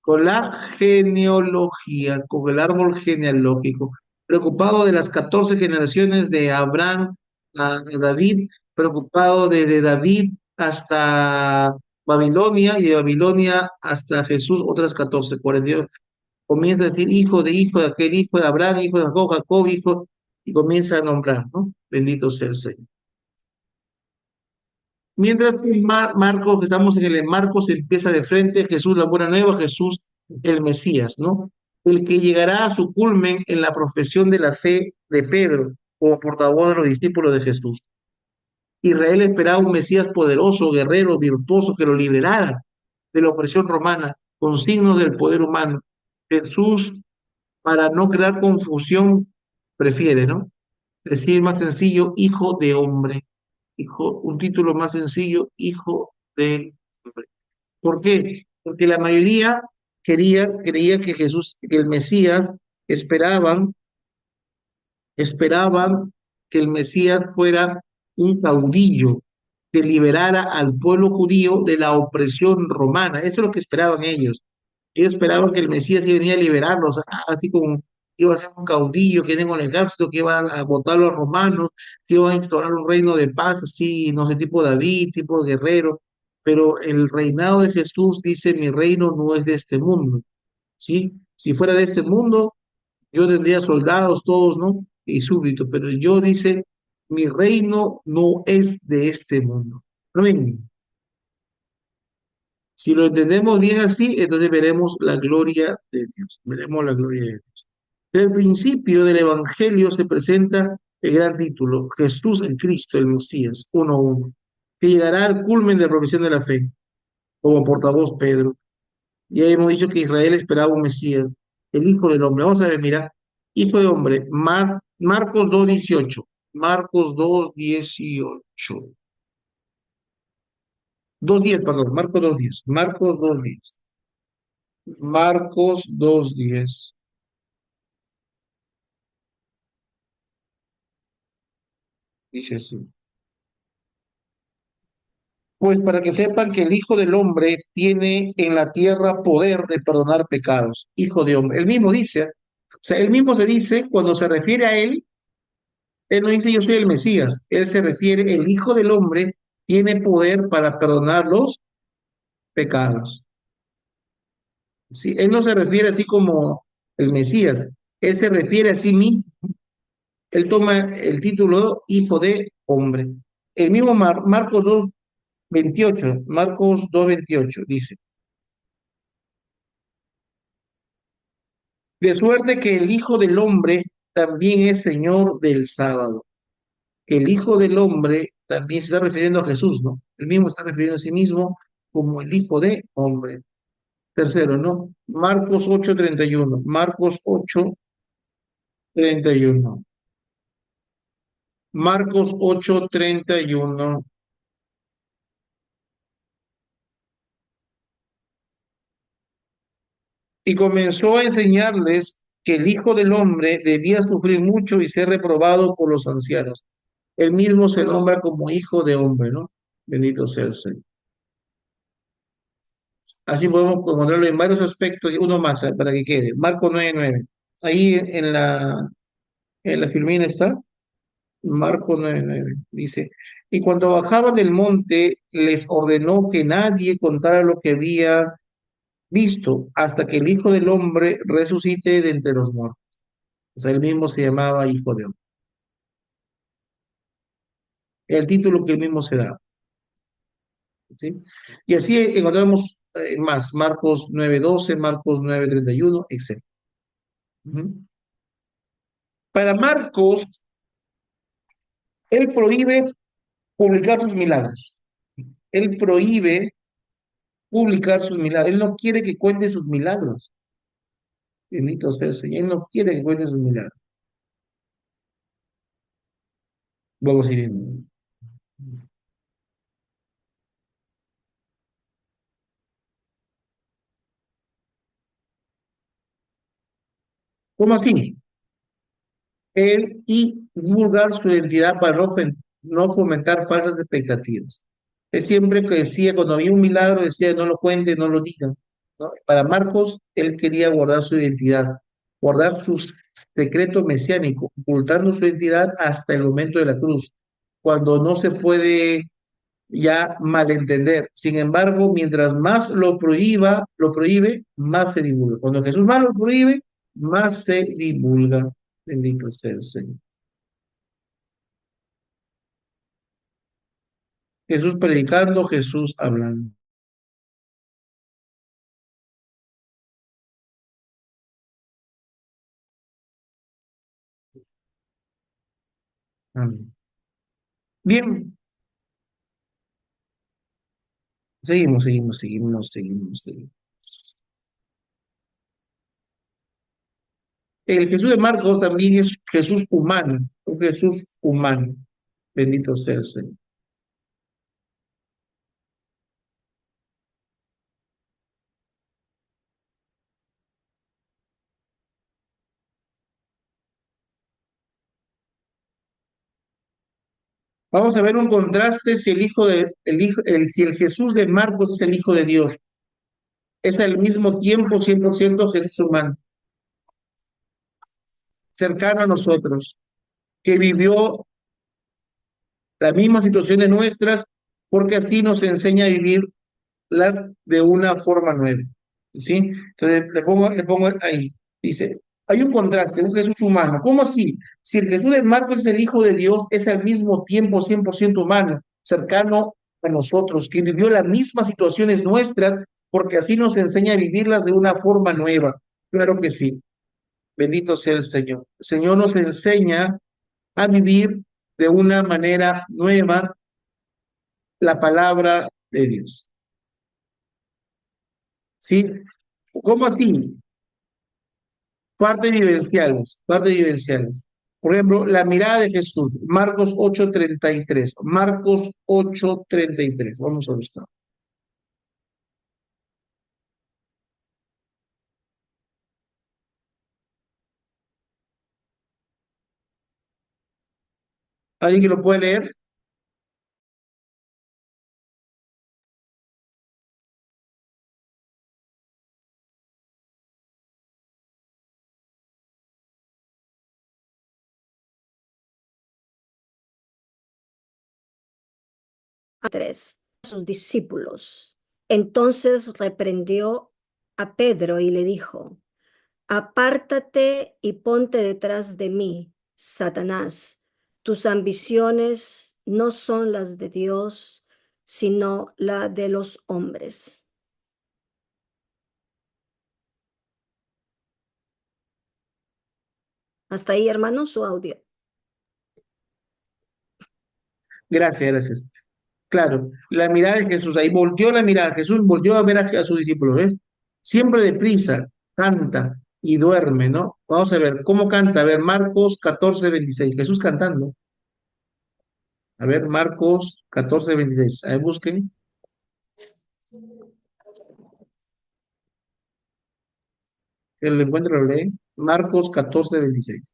Con la genealogía, con el árbol genealógico, preocupado de las 14 generaciones de Abraham a David, preocupado desde David hasta Babilonia y de Babilonia hasta Jesús, otras 14, 42. Comienza a decir hijo de aquel hijo de Abraham, hijo de Jacob, Jacob, hijo, y comienza a nombrar, ¿no? Bendito sea el Señor. Mientras que Marcos, que estamos en el Marcos, empieza de frente Jesús la buena nueva, Jesús el Mesías, ¿no? El que llegará a su culmen en la profesión de la fe de Pedro, como portavoz de los discípulos de Jesús. Israel esperaba un Mesías poderoso, guerrero, virtuoso, que lo liberara de la opresión romana, con signos del poder humano. Jesús, para no crear confusión, prefiere, ¿no? Decir más sencillo, hijo de hombre. Hijo, un título más sencillo, hijo del hombre. ¿Por qué? Porque la mayoría creía que Jesús, que el Mesías, esperaban, esperaban que el Mesías fuera un caudillo que liberara al pueblo judío de la opresión romana. Eso es lo que esperaban ellos. Ellos esperaban que el Mesías iba a venir a liberarlos, así como iba a ser un caudillo que venga con el ejército, que iba a botar a los romanos, que iba a instaurar un reino de paz, así, no sé, tipo David, tipo guerrero. Pero el reinado de Jesús dice, mi reino no es de este mundo, ¿sí? Si fuera de este mundo, yo tendría soldados todos, ¿no? Y súbditos, pero yo dice, mi reino no es de este mundo. Amén. Si lo entendemos bien así, entonces veremos la gloria de Dios. Veremos la gloria de Dios. Desde el principio del Evangelio se presenta el gran título, Jesús el Cristo, el Mesías, 1:1, que llegará al culmen de la profesión de la fe, como portavoz Pedro. Ya hemos dicho que Israel esperaba un Mesías, el Hijo del Hombre. Vamos a ver, mira, Hijo de Hombre, Marcos 2:18. Marcos 2:18. 2:10, perdón, Marcos 2:10. Marcos 2:10. Marcos 2:10. Dice así. Pues para que sepan que el Hijo del Hombre tiene en la tierra poder de perdonar pecados. Hijo de hombre. Él mismo dice, o sea, él mismo se dice, cuando se refiere a él no dice yo soy el Mesías. Él se refiere, el Hijo del Hombre tiene poder para perdonar los pecados. ¿Sí? Él no se refiere así como el Mesías. Él se refiere a sí mismo. Él toma el título Hijo de Hombre. El mismo Marcos 2:28, Marcos 2:28 dice, de suerte que el Hijo del Hombre también es Señor del sábado. El Hijo del Hombre también se está refiriendo a Jesús, ¿no? Él mismo está refiriendo a sí mismo como el Hijo de Hombre. Tercero, ¿no? Marcos 8:31. Marcos 8:31. Marcos 8:31. Y comenzó a enseñarles que el Hijo del Hombre debía sufrir mucho y ser reprobado por los ancianos. Él mismo se nombra como Hijo de Hombre, ¿no? Bendito sea el Señor. Así podemos encontrarlo en varios aspectos, y uno más para que quede. Marcos 9:9. Ahí en la filmina está. Marcos 9:9. Dice, y cuando bajaban del monte, les ordenó que nadie contara lo que había visto hasta que el Hijo del Hombre resucite de entre los muertos. O sea, él mismo se llamaba Hijo de Hombre. El título que él mismo se da. ¿Sí? Y así encontramos más, Marcos 9:12, Marcos 9:31, etc. Ujú. Para Marcos, él prohíbe publicar sus milagros. Él prohíbe publicar sus milagros. Él no quiere que cuente sus milagros. Bendito sea el Señor. Él no quiere que cuente sus milagros. Vamos a ir viendo. ¿Cómo así? Él y divulgar su identidad para no fomentar falsas expectativas. Él siempre que decía, cuando había un milagro, decía, no lo cuente, no lo digan, ¿no? Para Marcos, él quería guardar su identidad, guardar sus secretos mesiánicos, ocultando su identidad hasta el momento de la cruz, cuando no se puede ya malentender. Sin embargo, mientras más lo prohíbe, más se divulga. Cuando Jesús más lo prohíbe, más se divulga. Bendito sea el Señor. Jesús predicando, Jesús hablando. Amén. Bien, seguimos. El Jesús de Marcos también es Jesús humano, un Jesús humano. Bendito sea el Señor. Vamos a ver un contraste si si el Jesús de Marcos es el Hijo de Dios. Es al mismo tiempo 100% Jesús humano, cercano a nosotros, que vivió las mismas situaciones nuestras, porque así nos enseña a vivir las de una forma nueva. ¿Sí? Entonces le pongo ahí. Dice, hay un contraste, un Jesús humano. ¿Cómo así? Si el Jesús de Marcos es el Hijo de Dios, es al mismo tiempo 100% humano, cercano a nosotros, que vivió las mismas situaciones nuestras, porque así nos enseña a vivirlas de una forma nueva. Claro que sí. Bendito sea el Señor. El Señor nos enseña a vivir de una manera nueva la palabra de Dios. ¿Sí? ¿Cómo así? Partes vivenciales. Por ejemplo, la mirada de Jesús, Marcos 8:33. Marcos 8:33. Vamos a buscar. ¿Alguien que lo puede leer? A tres, sus discípulos. Entonces reprendió a Pedro y le dijo, apártate y ponte detrás de mí, Satanás. Tus ambiciones no son las de Dios, sino la de los hombres. Hasta ahí, hermano, su audio. Gracias. Claro, la mirada de Jesús, ahí volteó la mirada, Jesús volvió a ver a sus discípulos, ¿ves? Siempre deprisa, canta y duerme, ¿no? Vamos a ver, ¿cómo canta? A ver, Marcos 14:26, Jesús cantando. A ver, Marcos 14:26, ahí busquen. Que lo encuentre, lo lee. Marcos 14:26.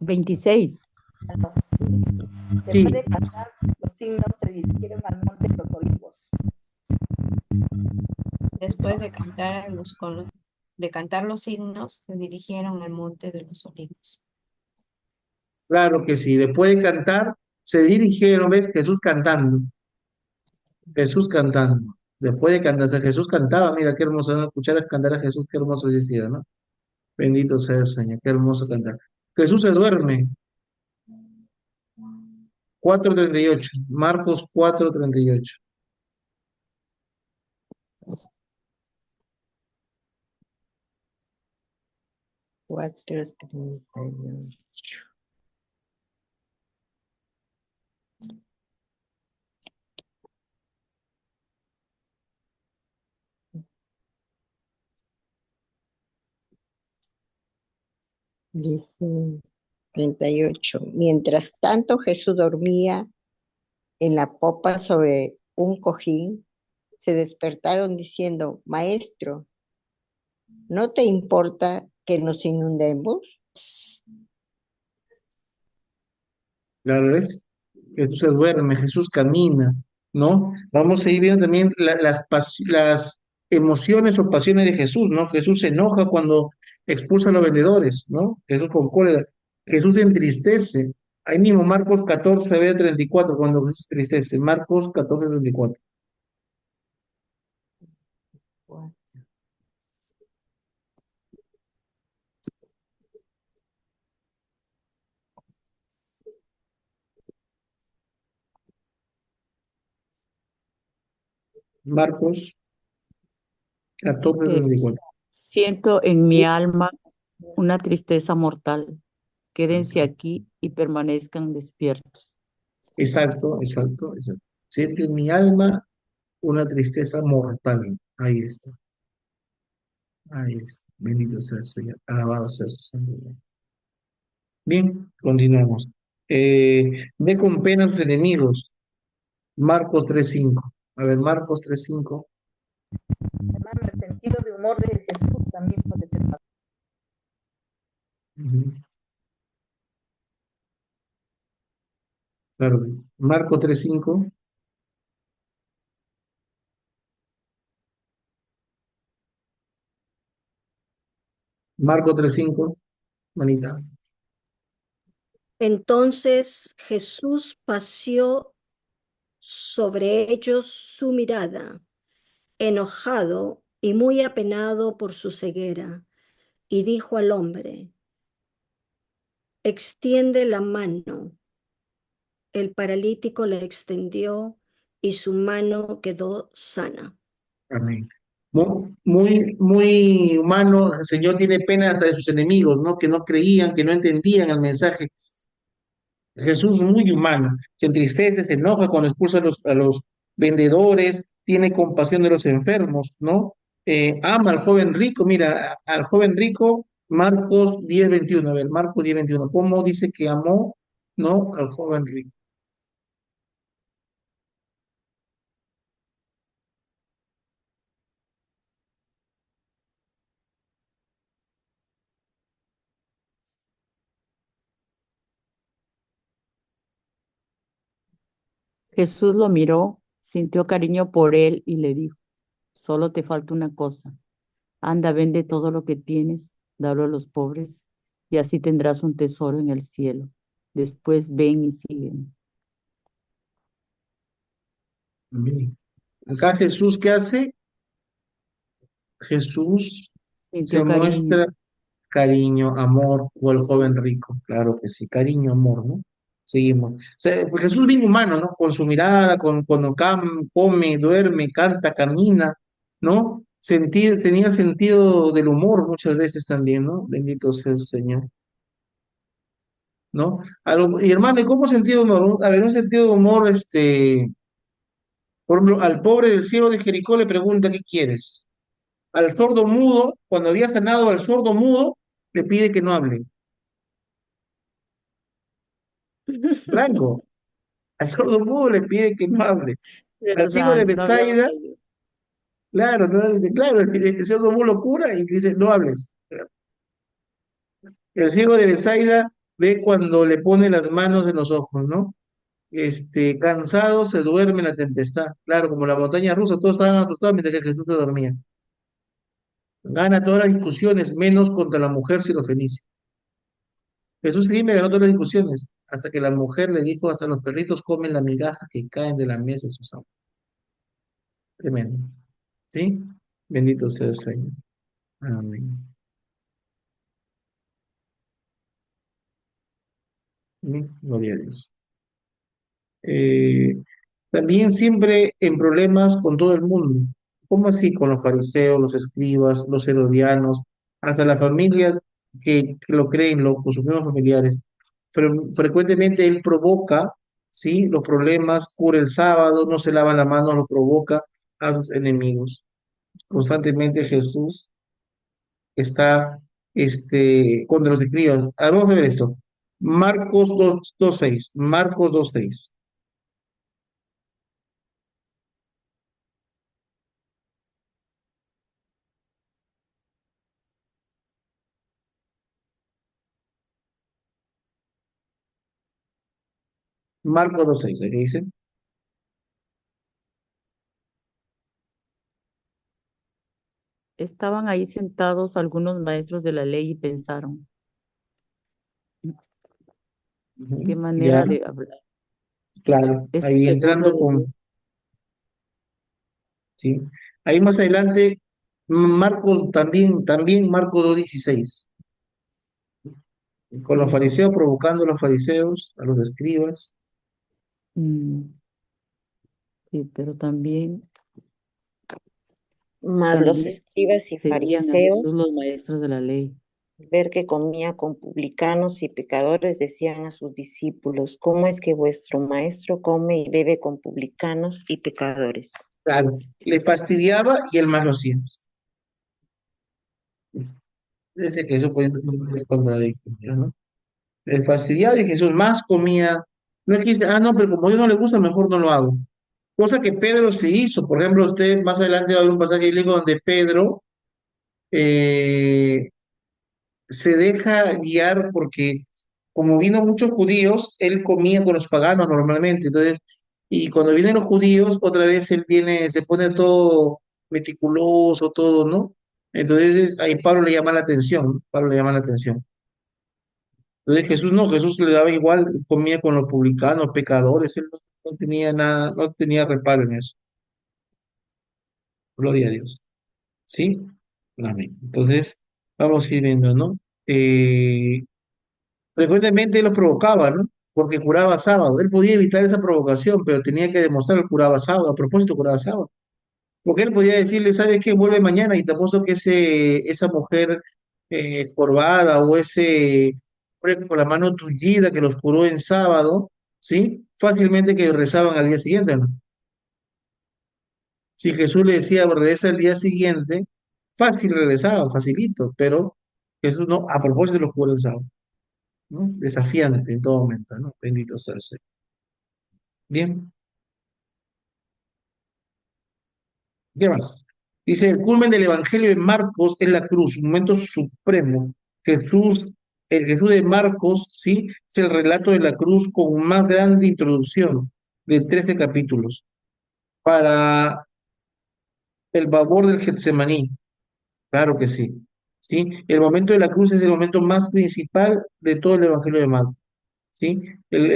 26. Sí, Después de cantar los signos, se dirigieron al monte de los olivos. Después de cantar los himnos, se dirigieron al monte de los olivos. claro que sí. Después de cantar, se dirigieron, ¿ves? Jesús cantando. Después de cantar, o sea, Jesús cantaba, mira qué hermoso, ¿no? Escuchar a cantar a Jesús, qué hermoso decía, ¿no? Bendito sea el Señor, qué hermoso cantar. Jesús se duerme, 4:38, Marcos 4:38. Cuatro, 38. Dice 38. Mientras tanto, Jesús dormía en la popa sobre un cojín se despertaron diciendo, Maestro, ¿no te importa que nos inundemos? Claro es. Jesús se duerme, Jesús camina, ¿no? Vamos a ir viendo también las emociones o pasiones de Jesús, ¿no? Jesús se enoja cuando expulsa a los vendedores, ¿no? Jesús con cólera. Jesús se entristece. Ahí mismo, Marcos 14, ve 34, cuando Jesús se entristece. Marcos 14, 34. Marcos 14, Eh, 34. Siento en mi alma una tristeza mortal. Quédense aquí y permanezcan despiertos. Exacto, exacto, exacto. Siento en mi alma una tristeza mortal. Ahí está. Ahí está. Bendito sea el Señor. Alabado sea su santo nombre. Bien, continuamos. Ve con pena a tus enemigos. Marcos 3:5. A ver, Marcos 3:5. Hermano, el sentido de humor de Jesús también puede ser más. Ujú. Claro. Marcos 3:5. Marcos 3:5. Manita. Entonces Jesús paseó sobre ellos su mirada, enojado y muy apenado por su ceguera, y dijo al hombre, extiende la mano. El paralítico la extendió y su mano quedó sana. Amén. Muy humano. El Señor tiene pena hasta de sus enemigos, ¿no? Que no creían, que no entendían el mensaje. Jesús muy humano, se entristece, se enoja cuando expulsa a los vendedores, tiene compasión de los enfermos, ¿no? Ama al joven rico, mira, al joven rico, Marcos 10:21, a ver, Marcos 10:21, ¿cómo dice que amó, no, al joven rico? Jesús lo miró, sintió cariño por él y le dijo, solo te falta una cosa. Anda, vende todo lo que tienes, dalo a los pobres, y así tendrás un tesoro en el cielo. Después ven y sígueme. Amén. Acá Jesús, ¿qué hace? Jesús se Sintió cariño. muestra cariño, amor, o el joven rico, claro que sí, cariño, amor, ¿no? Seguimos. O sea, pues Jesús bien humano, ¿no? Con su mirada, cuando come, duerme, canta, camina, ¿no? Tenía sentido del humor muchas veces también, ¿no? Bendito sea el Señor, ¿no? Y hermano, ¿y cómo sentido de humor? A ver, un sentido de humor, por ejemplo, al pobre del ciego de Jericó le pregunta, ¿qué quieres? Al sordo mudo, cuando había sanado al sordo mudo, le pide que no hable. Blanco. Al sordo mudo le pide que no hable. Al ciego ¿Verdad? de No había Betsaida, oído. claro, claro, el sordo mudo lo cura y dice, no hables. El ciego de Betsaida ve cuando le pone las manos en los ojos, ¿no? Cansado se duerme en la tempestad. Claro, como la montaña rusa, todos estaban asustados mientras que Jesús se dormía. Gana todas las discusiones, menos contra la mujer sirofenicia. Jesús sí me ganó todas las discusiones, hasta que la mujer le dijo, hasta los perritos comen la migaja que caen de la mesa de sus amos. Tremendo. ¿Sí? Bendito sea el Señor. Amén. Amén. Gloria a Dios. Eh, También siempre en problemas con todo el mundo. ¿Cómo así? Con los fariseos, los escribas, los herodianos, hasta la familia que lo creen, con sus mismos familiares. Frecuentemente él provoca, ¿sí? Los problemas, cura el sábado, no se lava la mano, lo provoca a sus enemigos. Constantemente Jesús está contra los escribas. Vamos a ver esto. Marcos 2:6. Marcos 2:6. Marcos 2:6, ¿qué dice? Estaban ahí sentados algunos maestros de la ley y pensaron, qué Ujú. Ya, manera de hablar. claro, Este ahí se burla entrando de Dios. ¿sí? Ahí más adelante, Marcos también Marcos 2:16, con los fariseos, provocando a los fariseos, a los escribas, Mm, sí, pero Mas los también escribas y seguían a Jesús fariseos, los maestros de la ley. al ver que comía con publicanos y pecadores, decían a sus discípulos, ¿cómo es que vuestro maestro come y bebe con publicanos y pecadores? claro, le fastidiaba y él más lo hacía. Desde que eso puede ser contradictorio, ¿no? Le fastidiaba y Jesús más comía. No es que dice, no, pero como a Dios no le gusta, mejor no lo hago. Cosa que Pedro se hizo. Por ejemplo, usted más adelante va a ver un pasaje bíblico donde Pedro eh, se deja guiar porque como vino muchos judíos, él comía con los paganos normalmente. Entonces, y cuando vienen los judíos, otra vez él viene, se pone todo meticuloso, todo, ¿no? Entonces ahí Pablo le llama la atención, ¿no? Pablo le llama la atención. Entonces Jesús no, Jesús le daba igual, comía con los publicanos, pecadores, él no tenía nada, no tenía reparo en eso. Gloria a Dios. ¿Sí? Amén. Entonces, vamos a ir viendo, ¿no? Eh, Frecuentemente él los provocaba, ¿no? Porque curaba sábado. Él podía evitar esa provocación, pero tenía que demostrar que curaba sábado. A propósito, curaba sábado. Porque él podía decirle, ¿sabes qué? Vuelve mañana y te apuesto que esa mujer jorobada o ese hombre con la mano tullida que los curó en sábado, ¿sí? Fácilmente que rezaban al día siguiente, ¿no? Si Jesús le decía, regresa el día siguiente, fácil regresaba, facilito, pero Jesús no, a propósito los curó el sábado, ¿no? Desafiante en todo momento, ¿no? Bendito sea el Señor. Bien, ¿qué más? Dice, el culmen del Evangelio de Marcos es la cruz, un momento supremo. Jesús, el Jesús de Marcos, ¿sí? Es el relato de la cruz con más grande introducción de 13 capítulos para el babor del Getsemaní. Claro que sí. ¿Sí? El momento de la cruz es el momento más principal de todo el Evangelio de Marcos. ¿Sí?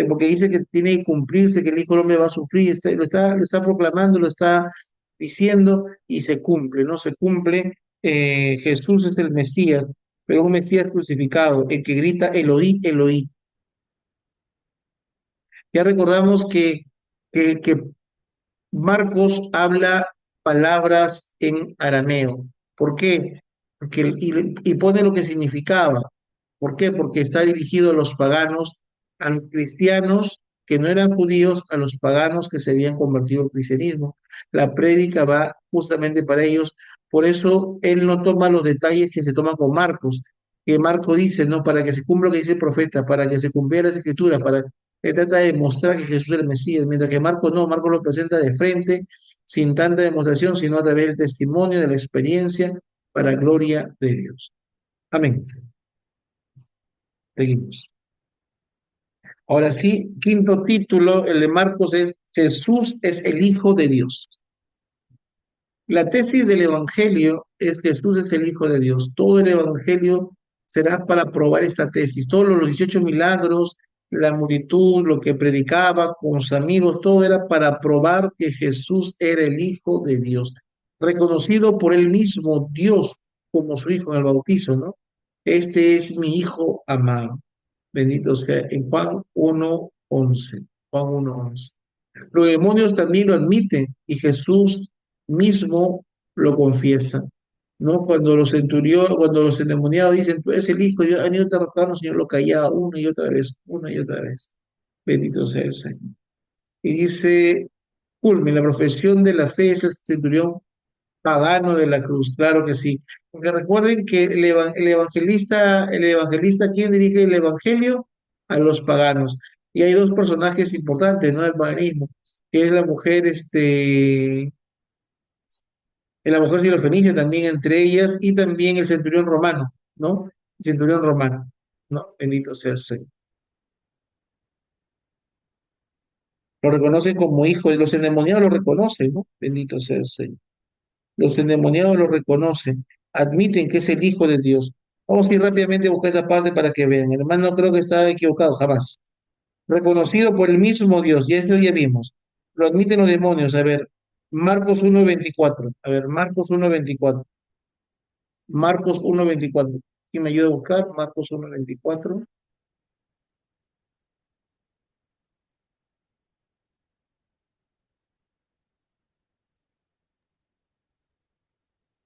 Porque dice que tiene que cumplirse, que el Hijo del Hombre va a sufrir, lo está proclamando, lo está diciendo y se cumple, ¿no? Se cumple. Jesús es el Mesías, pero un Mesías crucificado, el que grita Eloí, Eloí. Ya recordamos que Marcos habla palabras en arameo. ¿Por qué? Y pone lo que significaba. ¿Por qué? Porque está dirigido a los paganos, a los cristianos que no eran judíos, a los paganos que se habían convertido al cristianismo. La prédica va justamente para ellos. Por eso él no toma los detalles que se toman con Marcos, que Marco dice, ¿no? Para que se cumpla lo que dice el profeta, para que se cumpla las escrituras, él trata de demostrar que Jesús es el Mesías, mientras que Marcos no, Marcos lo presenta de frente, sin tanta demostración, sino a través del testimonio, de la experiencia, para gloria de Dios. Amén. Seguimos. Ahora sí, quinto título, el de Marcos es Jesús es el Hijo de Dios. La tesis del Evangelio es Jesús es el Hijo de Dios. Todo el Evangelio será para probar esta tesis. Todos los 18 milagros, la multitud, lo que predicaba con sus amigos, todo era para probar que Jesús era el Hijo de Dios, reconocido por él mismo Dios como su Hijo en el bautizo, ¿no? Este es mi Hijo amado. Bendito sea en Juan 1:11. Juan 1:11. Los demonios también lo admiten y Jesús mismo lo confiesa. ¿No? Cuando los endemoniados dicen, tú eres el Hijo, yo han ido a derrotarnos, Señor, lo callaba una y otra vez. Bendito sea el Señor. Y dice, culmen, la profesión de la fe es el centurión pagano de la cruz, claro que sí. Porque recuerden que el evangelista, ¿quién dirige el evangelio? A los paganos. Y hay dos personajes importantes, ¿no? Del paganismo, que es la mujer sirofenicia también entre ellas, y también el centurión romano, ¿no? El centurión romano, ¿no? Bendito sea el Señor. lo reconocen como hijo, y los endemoniados lo reconocen, ¿no? Bendito sea el Señor. Los endemoniados lo reconocen, admiten que es el Hijo de Dios. Vamos a ir rápidamente a buscar esa parte para que vean. El hermano no creo que está equivocado, jamás. Reconocido por el mismo Dios, y esto ya vimos. Lo admiten los demonios. A ver, Marcos 1:24. A ver, Marcos 1:24. Marcos 1:24. ¿Quién me ayuda a buscar? Marcos 1:24.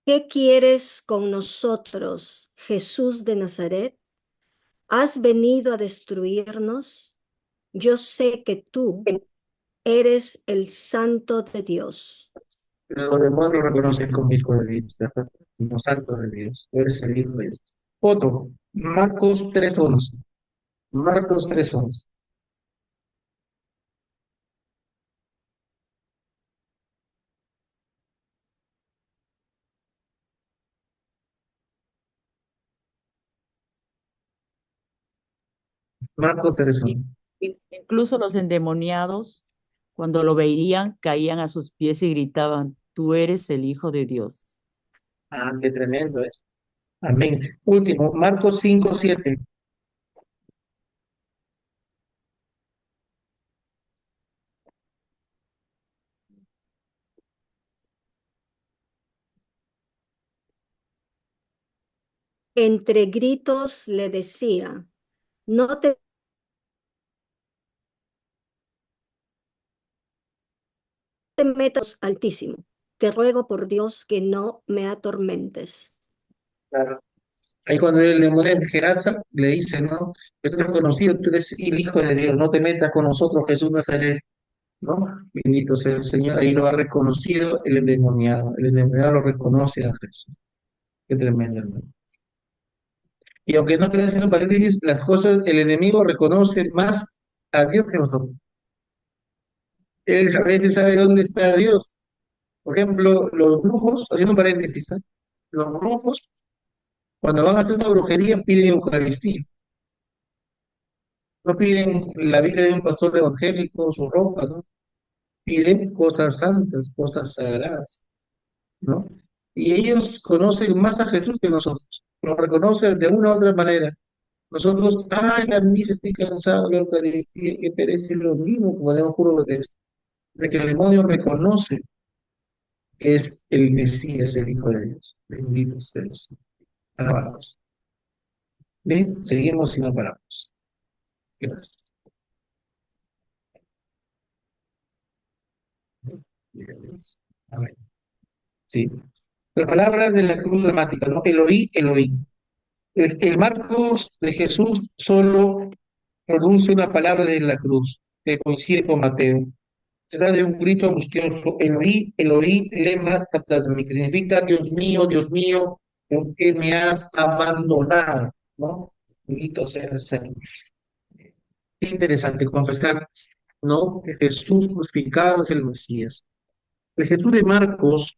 ¿Qué quieres con nosotros, Jesús de Nazaret? ¿Has venido a destruirnos? Yo sé que tú eres el Santo de Dios. Pero los demonios lo reconocen como Hijo de Dios, ¿de acuerdo? Como Santo de Dios. Tú eres el Hijo de Dios. Otro, Marcos 3:11. Marcos 3:11. Marcos 3:11. Incluso los endemoniados, cuando lo veían, caían a sus pies y gritaban, tú eres el Hijo de Dios. Ah, qué tremendo es. Amén. Último, Marcos 5:7. Entre gritos le decía, no te metas, Altísimo, te ruego por Dios que no me atormentes. Claro. Ahí cuando el demonio de Gerasa le dice, ¿no? Yo te he reconocido, tú eres el Hijo de Dios, no te metas con nosotros, Jesús Nazaret, ¿no? Bendito sea el Señor, ahí lo ha reconocido el endemoniado lo reconoce a Jesús. Qué tremendo, hermano. Y aunque no creas en un paréntesis, las cosas, el enemigo reconoce más a Dios que nosotros. Él a veces sabe dónde está Dios. Por ejemplo, los brujos, haciendo un paréntesis, ¿eh? Los brujos, cuando van a hacer una brujería, piden Eucaristía. No piden la Biblia de un pastor evangélico, su ropa, ¿no? Piden cosas santas, cosas sagradas, ¿no? Y ellos conocen más a Jesús que nosotros. Lo reconocen de una u otra manera. Nosotros, ay, la misa, estoy cansado, la Eucaristía, que perece lo mismo, como debemos juro de esto. De que el demonio reconoce que es el Mesías, el Hijo de Dios. Bendito sea Dios. Alabados. Bien, seguimos y no paramos. Gracias. Amén. Sí. La palabra de la cruz dramática, ¿no? Eloí, Eloí. El Marcos de Jesús solo pronuncia una palabra de la cruz, que coincide con Mateo. Se da de un grito angustioso, Eloí, Eloí, lema sabachthani, que significa Dios mío, ¿por qué me has abandonado? ¿No? Bendito sea el Señor. Qué interesante confesar, ¿no? Que Jesús crucificado es el Mesías. El Jesús de Marcos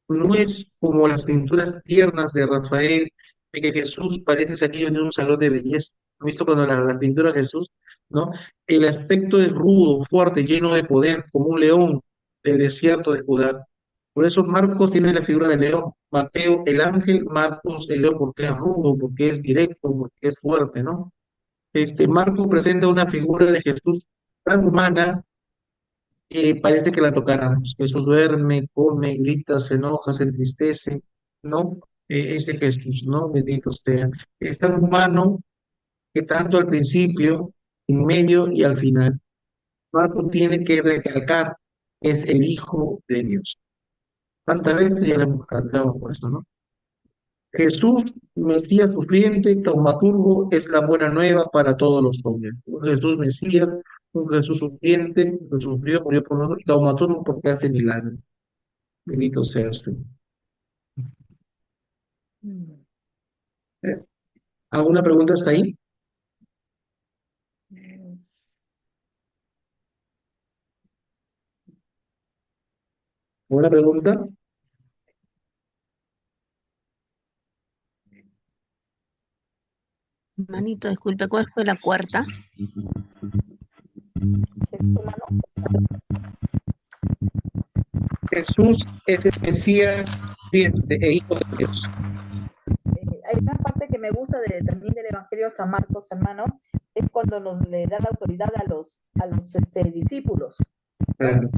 no es como las pinturas tiernas de Rafael, de que Jesús parece salido de un salón de belleza. ¿Han visto cuando la pintura de Jesús, ¿no? El aspecto es rudo, fuerte, lleno de poder, como un león del desierto de Judá. Por eso Marcos tiene la figura del león, Mateo el ángel, Marcos el león porque es rudo, porque es directo, porque es fuerte, ¿no? Marcos presenta una figura de Jesús tan humana parece que la tocáramos. Jesús duerme, come, grita, se enoja, se entristece, ¿no? Ese Jesús, ¿no? Bendito sea. Es tan humano que tanto al principio, en medio y al final. Marco tiene que recalcar que es el Hijo de Dios. ¿Cuántas veces ya le hemos cantado por eso, no? Jesús, Mesías sufriente, taumaturgo, es la buena nueva para todos los hombres. Un Jesús Mesías, un Jesús sufriente, que sufrió, murió por nosotros, y taumaturgo porque hace milagros. Bendito sea usted. ¿Eh? ¿Alguna pregunta hasta ahí? ¿Alguna pregunta? Manito, disculpe, ¿cuál fue la cuarta? Jesús humano. Jesús es el Mesías viviente e Hijo de Dios. Hay una parte que me gusta también del Evangelio de San Marcos, hermano, es cuando le da la autoridad a los discípulos. Claro.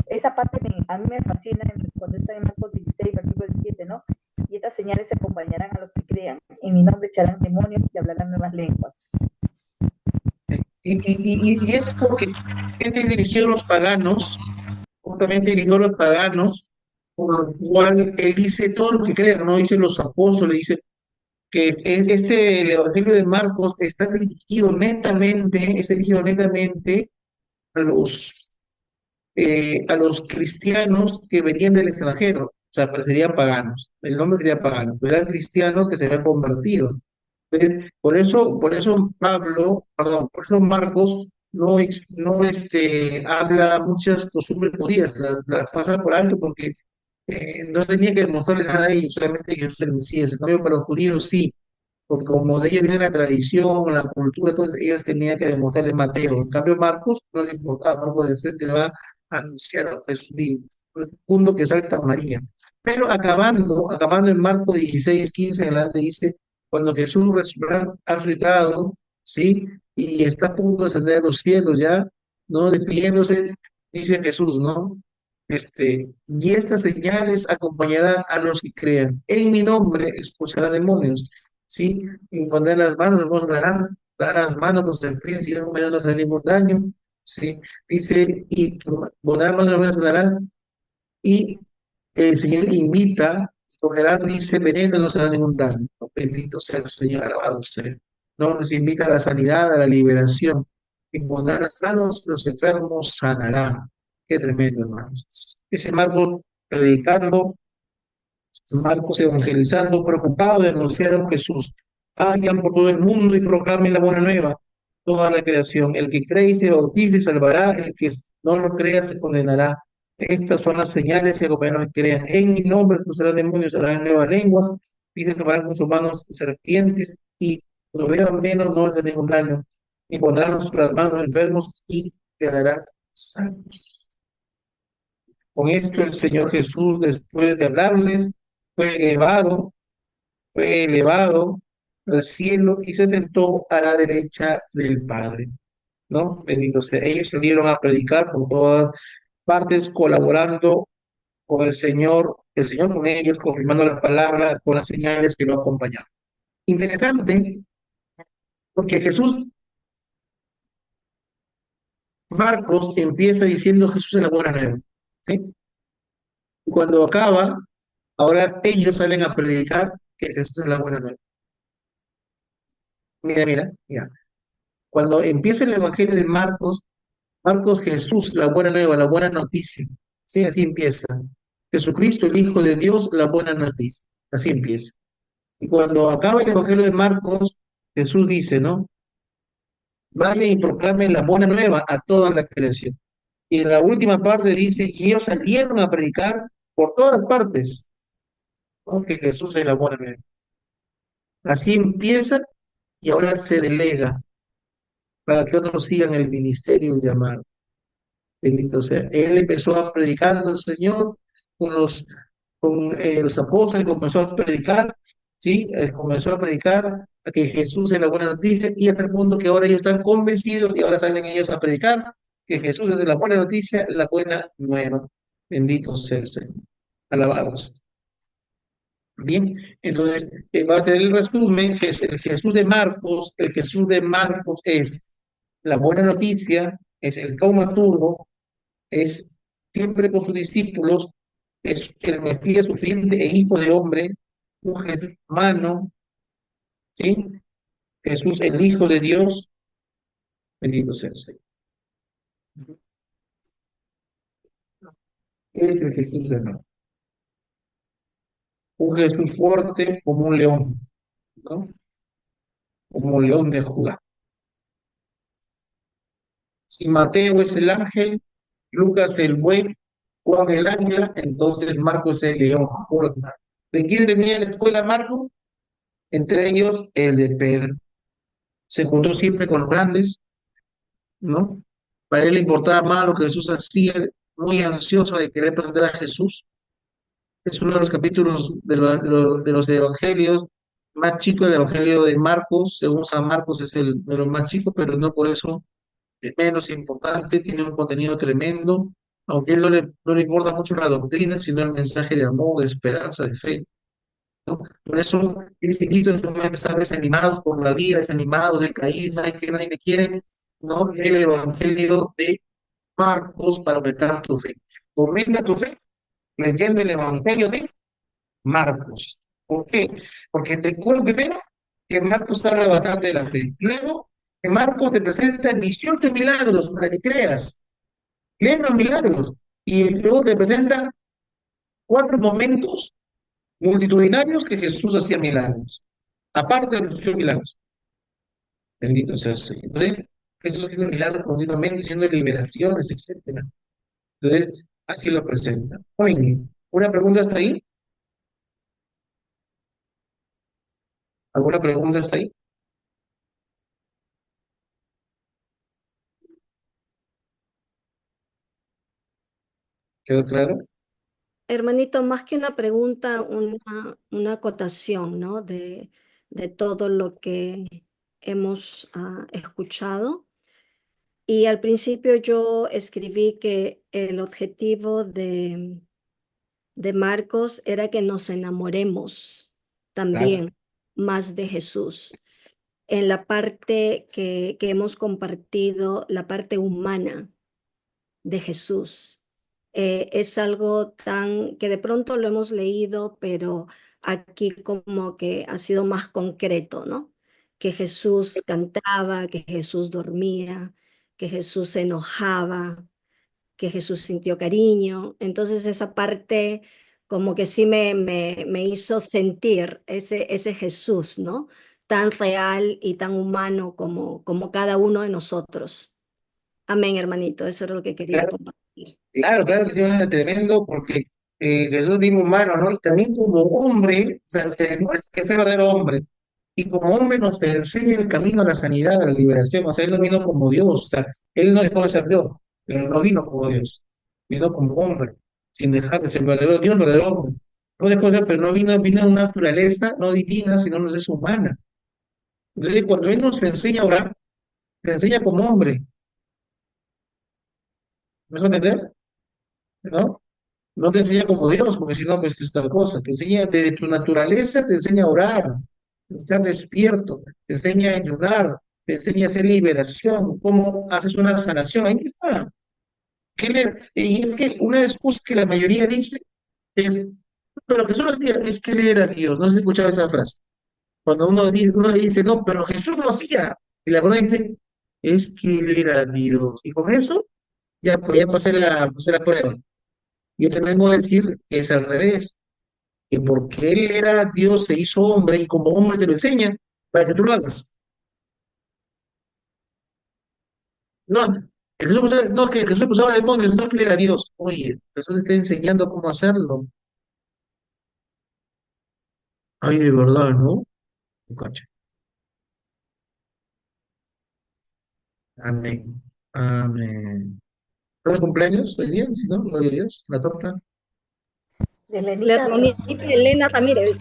Esa parte a mí me fascina cuando está en Marcos 16, versículo 17, ¿no? Y estas señales acompañarán a los que crean. En mi nombre echarán demonios y hablarán nuevas lenguas. Y es porque él dirigió a los paganos, justamente dirigió a los paganos, por lo cual él dice todo lo que crean, ¿no? Dice los apóstoles, dice que el Evangelio de Marcos está dirigido netamente a los cristianos que venían del extranjero, o sea, parecerían paganos, el nombre sería pagano, pero eran cristianos que se habían convertido. Entonces, por eso por eso Marcos no habla muchas costumbres judías, las pasa por alto porque no tenía que demostrarle nada a ellos, solamente que Jesús es el Mesías. En cambio, para los judíos sí, porque como de ellos viene la tradición, la cultura, entonces ellos tenían que demostrarle Mateo. En cambio, Marcos no le importaba, Marcos de frente le va a anunciar a Jesús vivo, el mundo que salta María. Pero acabando en Marcos 16, 15 adelante, dice, cuando Jesús ha resucitado, ¿sí? Y está a punto de ascender a los cielos ya, ¿no? Despidiéndose, dice Jesús, ¿no? Y estas señales acompañarán a los que crean. En mi nombre expulsarán demonios, ¿sí? Y poner las manos, los darán las manos con serpientes y no me hacer ningún daño, ¿sí? Dice, y poner las manos no darán, y el Señor invita, escogerán, dice, veneno no se da ningún daño. Bendito sea el Señor, alabado sea. No nos invita a la sanidad, a la liberación. Y poner las manos, los enfermos sanarán. Qué tremendo, hermanos. Ese Marcos predicando, Marcos evangelizando, preocupado de anunciar a Jesús. Vayan por todo el mundo y proclamen la buena nueva. Toda la creación. El que cree y se bautice salvará, el que no lo crea se condenará. Estas son las señales que acompañan a los que crean. En mi nombre expulsarán demonios, hablarán nuevas lenguas, piden que van con sus manos serpientes y lo vean menos, no les hará ningún daño. Y pondrán sobre las manos enfermos y quedarán sanos. Con esto el Señor Jesús, después de hablarles, fue elevado, fue elevado al cielo y se sentó a la derecha del Padre, ¿no? Bendito sea. Ellos se dieron a predicar por todas partes, colaborando con el Señor con ellos, confirmando la palabra con las señales que lo acompañaban. Interesante, porque Marcos empieza diciendo Jesús es la buena nueva, ¿sí? Y cuando acaba, ahora ellos salen a predicar que Jesús es la buena nueva. Mira. Cuando empieza el Evangelio de Marcos, Marcos Jesús, la buena nueva, la buena noticia. Sí, así empieza. Jesucristo, el Hijo de Dios, la buena noticia. Así empieza. Y cuando acaba el Evangelio de Marcos, Jesús dice, ¿no? Vayan y proclamen la buena nueva a toda la creación. Y en la última parte dice, y ellos salieron a predicar por todas partes, ¿no? Que Jesús es la buena nueva. Así empieza y ahora se delega para que otros sigan el ministerio llamado. Bendito sea. Él empezó a predicar al Señor con los apóstoles, comenzó a predicar, ¿sí? Comenzó a predicar a que Jesús es la buena noticia y hasta el punto que ahora ellos están convencidos y ahora salen ellos a predicar que Jesús es la buena noticia, la buena nueva. Bendito sea el Señor. Alabados. Bien, entonces va a tener el resumen, el Jesús de Marcos es la buena noticia, es el taumaturgo, es siempre con sus discípulos, es el Mesías sufriente e hijo de hombre, un Jesús humano, ¿sí? Jesús el Hijo de Dios, bendito sea el Señor. Este es Jesús de nuevo. Un Jesús fuerte como un león, ¿no? Como un león de Judá. Si Mateo es el ángel, Lucas el buey, Juan el águila, entonces Marcos es el león. ¿De quién tenía la escuela Marcos? Entre ellos el de Pedro. Se juntó siempre con los grandes, ¿no? Para él le importaba más lo que Jesús hacía, muy ansioso de querer presentar a Jesús. Es uno de los capítulos de los evangelios más chicos, el evangelio de Marcos, según San Marcos es el de los más chicos, pero no por eso es menos importante, tiene un contenido tremendo, aunque a él no le importa mucho la doctrina, sino el mensaje de amor, de esperanza, de fe, ¿no? Por eso, este Quito en su momento están desanimados por la vida, desanimados de caer, nadie me quiere, ¿no? El evangelio de Marcos para aumentar tu fe. Aumenta tu fe leyendo el evangelio de Marcos. ¿Por qué? Porque te cuento primero que Marcos habla bastante de la fe. Luego, que Marcos te presenta 18 milagros para que creas. Lee los milagros. Y luego te presenta 4 momentos multitudinarios que Jesús hacía milagros. Aparte de los 18 milagros. Bendito sea el Señor. Entonces, Jesús haciendo milagros continuamente, haciendo liberaciones, etcétera. Entonces, así lo presenta. Oye, ¿una pregunta hasta ahí? ¿Alguna pregunta hasta ahí? ¿Quedó claro? Hermanito, más que una pregunta, una acotación, ¿no? De todo lo que hemos escuchado. Y al principio yo escribí que el objetivo de Marcos era que nos enamoremos Claro. también más de Jesús. En la parte que hemos compartido, la parte humana de Jesús. Es algo tan que de pronto lo hemos leído, pero aquí como que ha sido más concreto, ¿no? Que Jesús cantaba, que Jesús dormía, que Jesús se enojaba, que Jesús sintió cariño. Entonces esa parte como que sí me hizo sentir ese Jesús, ¿no? Tan real y tan humano como cada uno de nosotros. Amén, hermanito. Eso era lo que quería compartir. Claro, claro que sí, es tremendo porque Jesús vino humano, ¿no? Y también como hombre, o sea, se demuestra que fue verdadero hombre. Y como hombre nos enseña el camino a la sanidad, a la liberación. O sea, él no vino como Dios, o sea, él no dejó de ser Dios, pero no vino como Dios. Vino como hombre, sin dejar de ser verdadero Dios, verdadero hombre. No dejó de ser, pero no vino en una naturaleza no divina, sino una naturaleza humana. Entonces, cuando él nos enseña a orar, te enseña como hombre. ¿Me dejo entender? ¿No? No te enseña como Dios, porque si no, pues es otra cosa. Te enseña de tu naturaleza, te enseña a orar, a estar despierto, te enseña a ayudar, te enseña a hacer liberación, cómo haces una sanación. Ahí está. Y es que una excusa que la mayoría dice es, pero Jesús no hacía, es que él era Dios. No se escuchaba esa frase. Cuando uno le dice, no, pero Jesús lo hacía. Y la verdad dice, es que él era Dios. Y con eso ya podía pasar la prueba. Yo te vengo a decir que es al revés, que porque él era Dios, se hizo hombre y como hombre te lo enseña para que tú lo hagas. No, no, que Jesús usaba demonios, no que él era Dios. Oye, Jesús te está enseñando cómo hacerlo. Ay, de verdad, ¿no? Cacha. Amén. Amén. ¿Todo el cumpleaños hoy día? Si no, gloria a Dios, la torta. De La Lenita hermanita Elena Ramírez.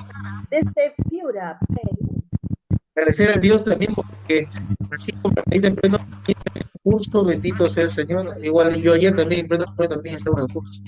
desde Piura, Perú. Agradecer a Dios también porque así como ahí en pleno curso, bendito sea el Señor. Igual yo ayer también en pleno también estaba en el curso.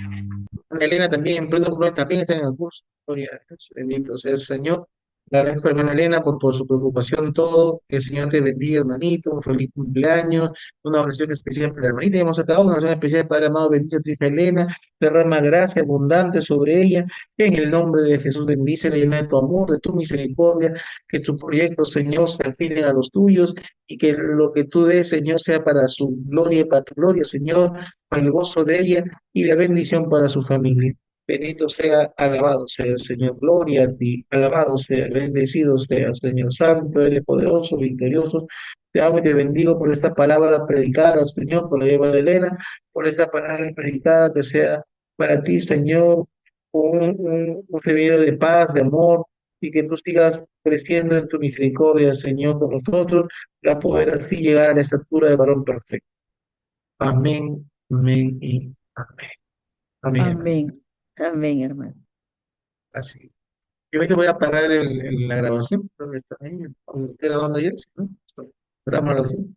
Ana Elena también, en pleno Flor también está en el curso. Gloria a Dios, bendito sea el Señor. Le agradezco a hermana Elena por su preocupación, todo. Que el Señor te bendiga, hermanito. Un feliz cumpleaños. Una oración especial para la hermanita. Y hemos acabado una oración especial, Padre amado, bendice a tu hija Elena. Derrama gracia abundante sobre ella. En el nombre de Jesús, bendice, llena de tu amor, de tu misericordia. Que tu proyecto, Señor, se afine a los tuyos. Y que lo que tú des, Señor, sea para su gloria y para tu gloria, Señor, para el gozo de ella y la bendición para su familia. Bendito sea, alabado sea el Señor, gloria a ti, alabado sea, bendecido sea el Señor Santo, eres poderoso, victorioso. Te amo y te bendigo por esta palabra predicada, Señor, por la lleva de Elena, por esta palabra predicada que sea para ti, Señor, un semillero de paz, de amor, y que tú sigas creciendo en tu misericordia, Señor, con nosotros, para poder así llegar a la estatura de varón perfecto. Amén, amén y amén. Amén, hermano. Amén. Amén, hermano. Así. Yo ahorita voy a parar la grabación, creo que está ahí, como estoy grabando ayer, ¿sí? ¿No? Grabamos así.